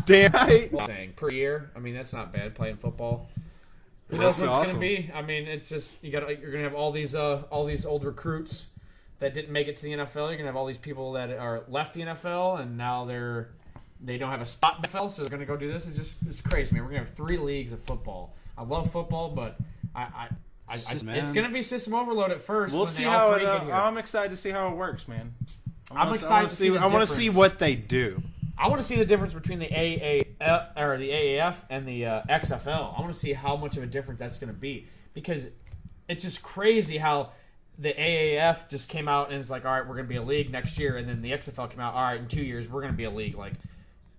Damn right. Saying per year. I mean, that's not bad playing football. Who That's knows what it's awesome. going to be? I mean, it's just you're going to have all these old recruits that didn't make it to the NFL. You're going to have all these people that are left the NFL and now they don't have a spot in the NFL, so they're going to go do this. It's crazy, man. We're going to have 3 leagues of football. I love football, but it's going to be system overload at first. We'll when see they all how it. three get here. I'm excited to see how it works, man. I'm excited to see the I want to see difference. what they do. I want to see the difference between the AAF and the XFL. I want to see how much of a difference that's going to be, because it's just crazy how the AAF just came out and it's like, all right, we're going to be a league next year, and then the XFL came out, all right, in 2 years we're going to be a league. Like,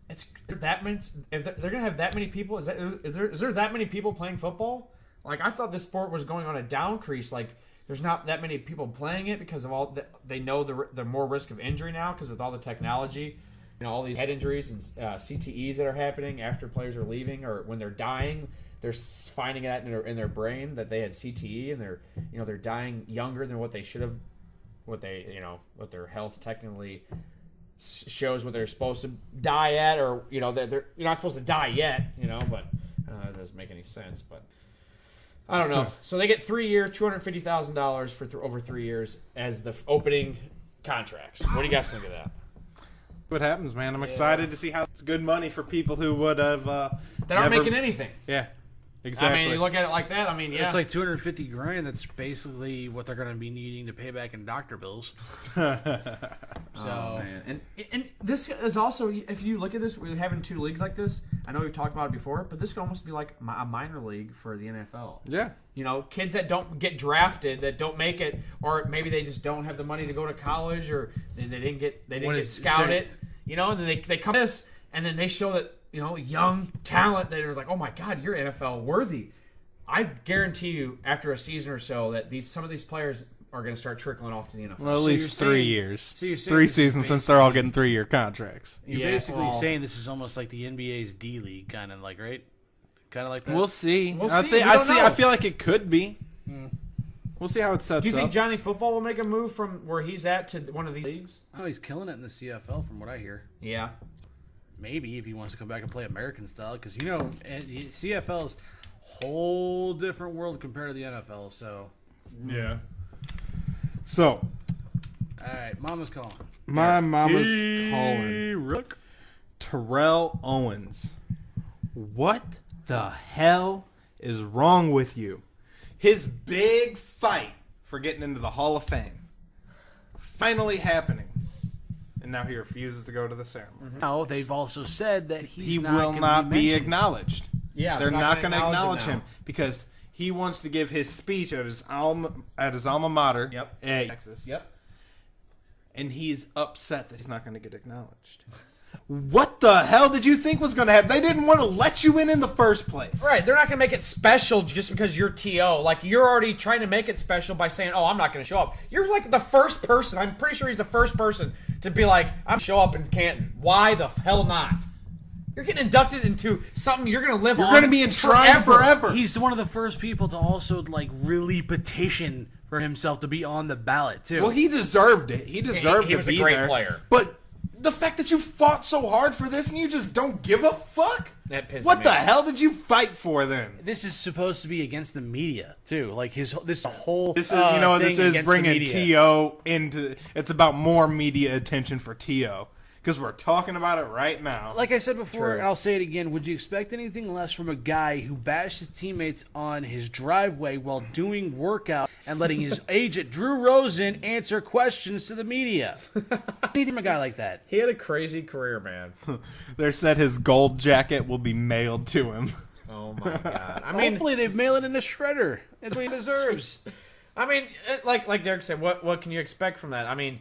it's that many. If they're going to have that many people, is there that many people playing football? Like, I thought this sport was going on a downcrease. Like, there's not that many people playing it because of all they know the more risk of injury now, because with all the technology, all these head injuries and CTEs that are happening after players are leaving or when they're dying, they're finding that in their brain that they had CTE, and they're dying younger than what they should have what their health technically shows what they're supposed to die at, or you're not supposed to die yet, but it doesn't make any sense. But I don't know. So they get 3 years, $250,000 for over 3 years as the opening contracts. What do you guys think of that? What happens, man? I'm excited to see how it's good money for people who would have that aren't making anything. Yeah, exactly. I mean, you look at it like that. I mean, yeah, It's like $250,000. That's basically what they're going to be needing to pay back in doctor bills. So, and this is also, if you look at this, we're having two leagues like this. I know we've talked about it before, but this could almost be like a minor league for the NFL. Yeah. Kids that don't get drafted, that don't make it, or maybe they just don't have the money to go to college, or they didn't get scouted. And then they come to this, and then they show that young talent that are like, oh my God, you're NFL worthy. I guarantee you, after a season or so, that some of these players are going to start trickling off to the NFL. Well, at least 3 years. So you're saying 3 seasons since they're all getting 3-year contracts. You're basically saying this is almost like the NBA's D League, kind of like, right? Kind of like that. We'll see. We'll I see. think We don't know. I feel like it could be. We'll see how it sets up. Do you think Johnny Football will make a move from where he's at to one of these leagues? Oh, he's killing it in the CFL, from what I hear. Yeah. Maybe if he wants to come back and play American style, because CFL is a whole different world compared to the NFL. So, Yeah. So, all right, Mama's calling. my mama's calling. Terrell Owens. What the hell is wrong with you? His big fight for getting into the Hall of Fame finally happening. And now he refuses to go to the ceremony. No, they've also said that He not will gonna not be mentioned. acknowledged. Yeah, They're not going to acknowledge him him because he wants to give his speech at his alma mater, Yep. Texas. Yep. And he's upset that he's not going to get acknowledged. What the hell did you think was going to happen? They didn't want to let you in the first place. Right, they're not going to make it special just because you're TO. Like, you're already trying to make it special by saying, oh, I'm not going to show up. You're like the first person, I'm pretty sure he's the first person to be like, I'm show up in Canton. Why the hell not? You're getting inducted into something you're going to live on. You're going to be enshrined forever. He's one of the first people to also really petition for himself to be on the ballot too. Well, he deserved it. He deserved he to was be a great there. player. But the fact that you fought so hard for this and you just don't give a fuck? That pisses What me the off. hell did you fight for then? This is supposed to be against the media too. Like this whole This is, thing this is against the bringing media. T.O. into. It's about more media attention for T.O. Because we're talking about it right now. Like I said before, True. and I'll say it again, would you expect anything less from a guy who bashed his teammates on his driveway while doing workout and letting his agent, Drew Rosen, answer questions to the media? Anything from a guy like that. He had a crazy career, man. They said his gold jacket will be mailed to him. Oh, my God. I mean, Hopefully they mail it in a shredder. That's what he deserves. I mean, like Derek said, what can you expect from that? I mean,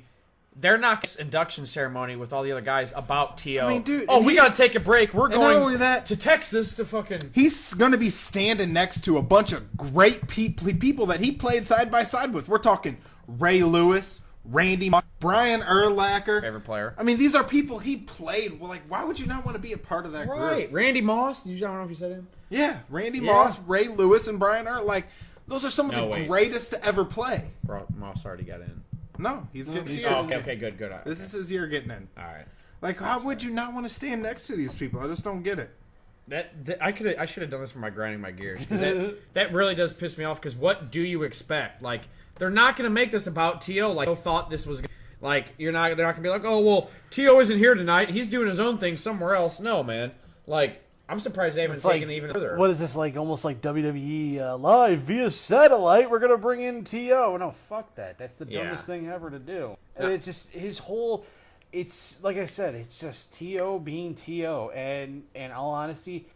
they're not this induction ceremony with all the other guys about T.O. I mean, dude, oh, and we he- got to take a break. We're not going only that- to Texas to fucking... He's going to be standing next to a bunch of great people that he played side by side with. We're talking Ray Lewis, Randy Moss, Brian Urlacher. Favorite player. I mean, these are people he played. Well, like, why would you not want to be a part of that Right. group? Randy Moss. I don't know if you said him. Yeah, Randy Yeah. Moss, Ray Lewis, and Brian Urlacher. Like, those are some of No, the wait. greatest to ever play. Moss already got in. No, he's getting he's- here. Oh, okay, good. This is his year getting in. All right. Like, how would you not want to stand next to these people? I just don't get it. I should have done this for my grinding my gears. 'Cause that really does piss me off. Because what do you expect? Like, they're not going to make this about T.O. Like, T.O. thought this was like they're not going to be like, oh well, T.O. isn't here tonight. He's doing his own thing somewhere else. No, man. Like, I'm surprised they haven't taken it even further. What is this, like almost like WWE live via satellite? We're gonna bring in T.O. No, fuck that. That's the Yeah. dumbest thing ever to do. And it's just his whole. It's like I said. It's just T.O. being T.O. And in all honesty,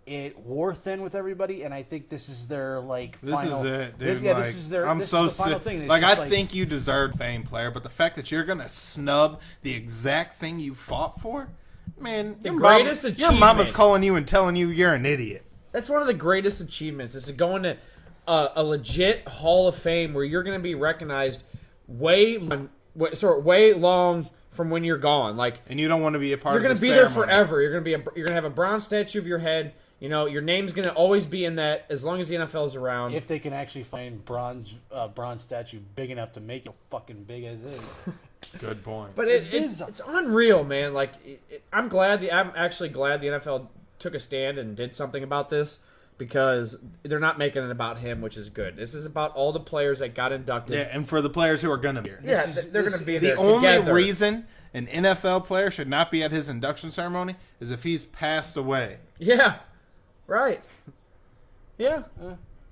it wore thin with everybody. And I think this is their This final. is it, dude. This, yeah, like, this is their. I'm this so is the final sick. thing. It's Like, just I think you deserve fame, player, but the fact that you're gonna snub the exact thing you fought for, man, The your greatest your achievement. mama's calling you and telling you you're an idiot. That's one of the greatest achievements. Is going to a legit Hall of Fame where you're going to be recognized way long from when you're gone. Like, And you don't want to be a part you're of going the to be ceremony. there forever. You're going to have a bronze statue of your head. You know, your name's going to always be in that as long as the NFL is around. If they can actually find bronze statue big enough to make it fucking big as is. Good point. But it's unreal, man. Like, I'm actually glad the NFL took a stand and did something about this, because they're not making it about him, which is good. This is about all the players that got inducted. Yeah, and for the players who are going to be here. Yeah, they're going to be there The only together. reason an NFL player should not be at his induction ceremony is if he's passed away. Yeah, right. Yeah.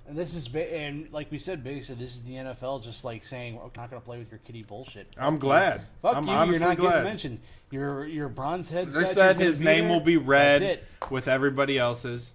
And this is, and like we said, basically, this is the NFL just like saying, we're not going to play with your kiddie bullshit. I'm glad. Fuck I'm you, honestly you're not glad. getting mentioned. Your bronze head They statue said is gonna his be name there. will be read That's it. with everybody else's,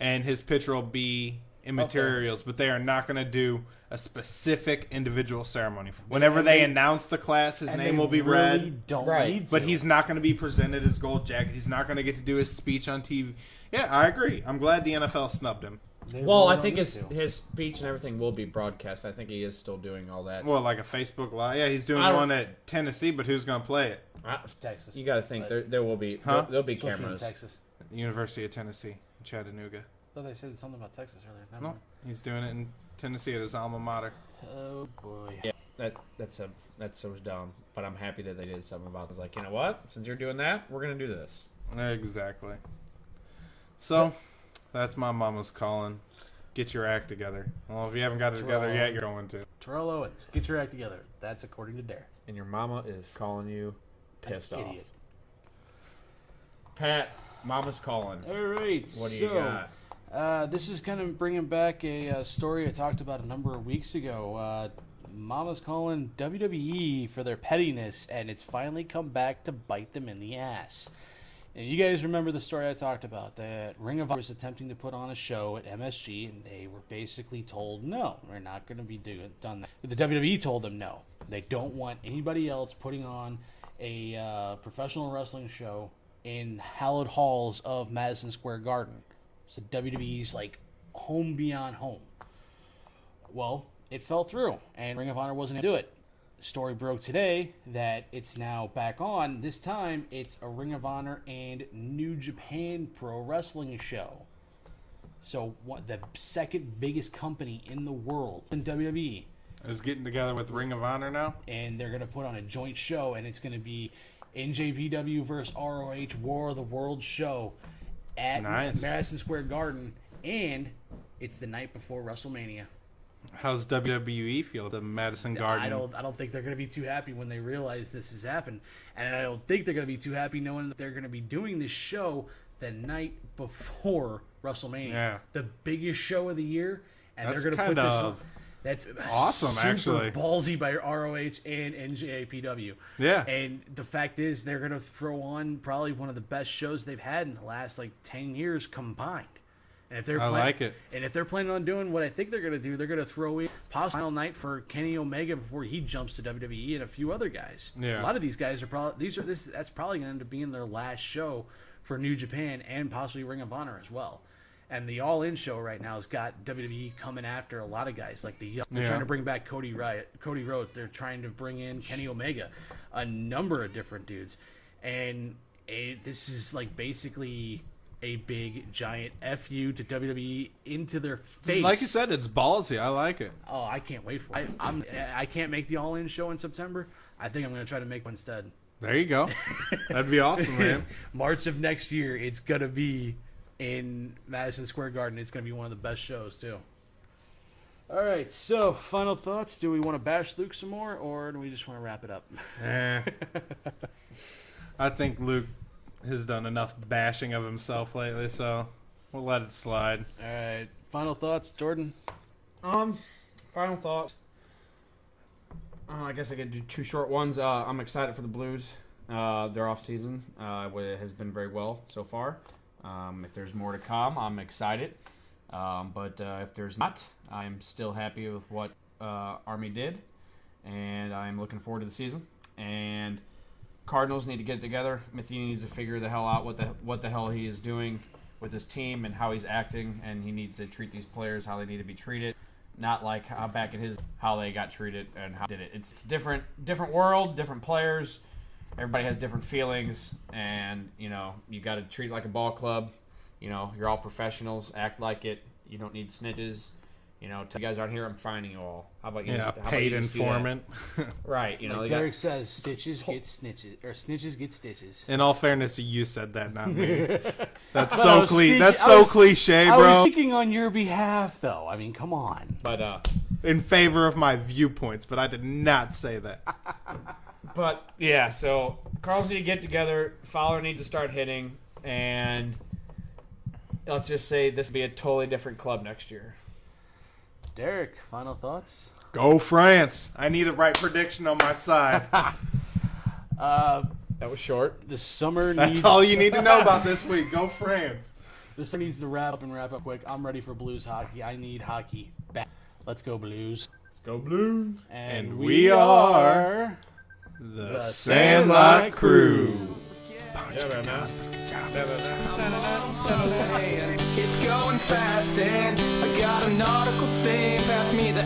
and his picture will be in materials, but they are not going to do a specific individual ceremony. Whenever they announce the class, his And name they will be really read. Don't Right. need to. But he's not going to be presented his gold jacket. He's not going to get to do his speech on TV. Yeah, I agree. I'm glad the NFL snubbed him. They Well, really I think don't need his speech and everything will be broadcast. I think he is still doing all that. Well, like a Facebook Live. Yeah, he's doing I don't- one at Tennessee, but who's going to play it? Texas. You got to think But- there will be Huh? there'll be Supposed to be in cameras. Texas. The University of Tennessee, in Chattanooga. I thought they said something about Texas earlier. Never No, mind. he's doing it in Tennessee at his alma mater. Oh boy. Yeah, that's so dumb. But I'm happy that they did something about this. Like, you know what? Since you're doing that, we're gonna do this. Exactly. So, that's my mama's calling. Get your act together. Well, if you haven't got it together yet, you're going to. Terrell Owens, get your act together. That's according to Derek. And your mama is calling you pissed off. Idiot. Pat, mama's calling. All right. What do you got? This is kind of bringing back a story I talked about a number of weeks ago. Mama's calling WWE for their pettiness, and it's finally come back to bite them in the ass. And you guys remember the story I talked about, that Ring of Honor was attempting to put on a show at MSG, and they were basically told, no, we're not going to be done that. The WWE told them no. They don't want anybody else putting on a professional wrestling show in hallowed halls of Madison Square Garden. So WWE's like home beyond home. Well, it fell through, and Ring of Honor wasn't able to do it. The story broke today that it's now back on. This time, it's a Ring of Honor and New Japan Pro Wrestling show. So, the second biggest company in the world in WWE. Is getting together with Ring of Honor now? And they're going to put on a joint show, and it's going to be NJPW versus ROH War of the World show at Madison Square Garden, and it's the night before WrestleMania. How's WWE feel at the Madison Garden? I don't think they're going to be too happy when they realize this has happened, and I don't think they're going to be too happy knowing that they're going to be doing this show the night before WrestleMania, the biggest show of the year, and That's they're going to put this kind on. of That's awesome, super actually. Ballsy by ROH and NJPW. Yeah. And the fact is, they're going to throw on probably one of the best shows they've had in the last 10 years combined. And if they're like it. And if they're planning on doing what I think they're going to do, they're going to throw in possibly final night for Kenny Omega before he jumps to WWE and a few other guys. Yeah. A lot of these guys are probably that's probably going to end up being their last show for New Japan and possibly Ring of Honor as well. And the All In show right now has got WWE coming after a lot of guys. Like they're trying to bring back Cody Rhodes. They're trying to bring in Kenny Omega, a number of different dudes. And this is basically a big giant FU to WWE into their face. Like you said, it's ballsy. I like it. Oh, I can't wait for it. I can't make the All In show in September. I think I'm going to try to make one instead. There you go. That'd be awesome, man. March of next year, it's going to be in Madison Square Garden. It's going to be one of the best shows, too. All right, so final thoughts. Do we want to bash Luke some more, or do we just want to wrap it up? I think Luke has done enough bashing of himself lately, so we'll let it slide. All right, final thoughts, Jordan? Final thoughts. I guess I could do two short ones. I'm excited for the Blues. Their off season has been very well so far. If there's more to come, I'm excited. But if there's not, I'm still happy with what Army did, and I'm looking forward to the season. And Cardinals need to get it together. Matheny needs to figure the hell out what the hell he is doing with his team and how he's acting, and he needs to treat these players how they need to be treated, not like how back at how they got treated and how they did it. It's different world, different players. everybody has different feelings, and you know you got to treat it like a ball club. You know, you're all professionals. Act like it. You don't need snitches. You know, you guys aren't here. I'm finding you all. How about you? Yeah, how about paid you just do that? informant. Right. You know, Like you got- Derek says, stitches get snitches, or snitches get stitches. In all fairness, you said that, not me. That's I so was cliche. speaking- That's I so was- cliche, I bro. was speaking on your behalf, though. I mean, come on. but In favor of my viewpoints, but I did not say that. But yeah, so Carls need to get together. Fowler needs to start hitting, and let's just say this will be a totally different club next year. Derek, final thoughts? Go France! I need a right prediction on my side. That was short. The summer That's needs. all you need to know about this week. Go France! The summer needs to wrap up quick. I'm ready for Blues hockey. I need hockey back. Let's go Blues. Let's go Blues. And we are the Sandlot Crew. It's going fast and I got a nautical thing. Pass me the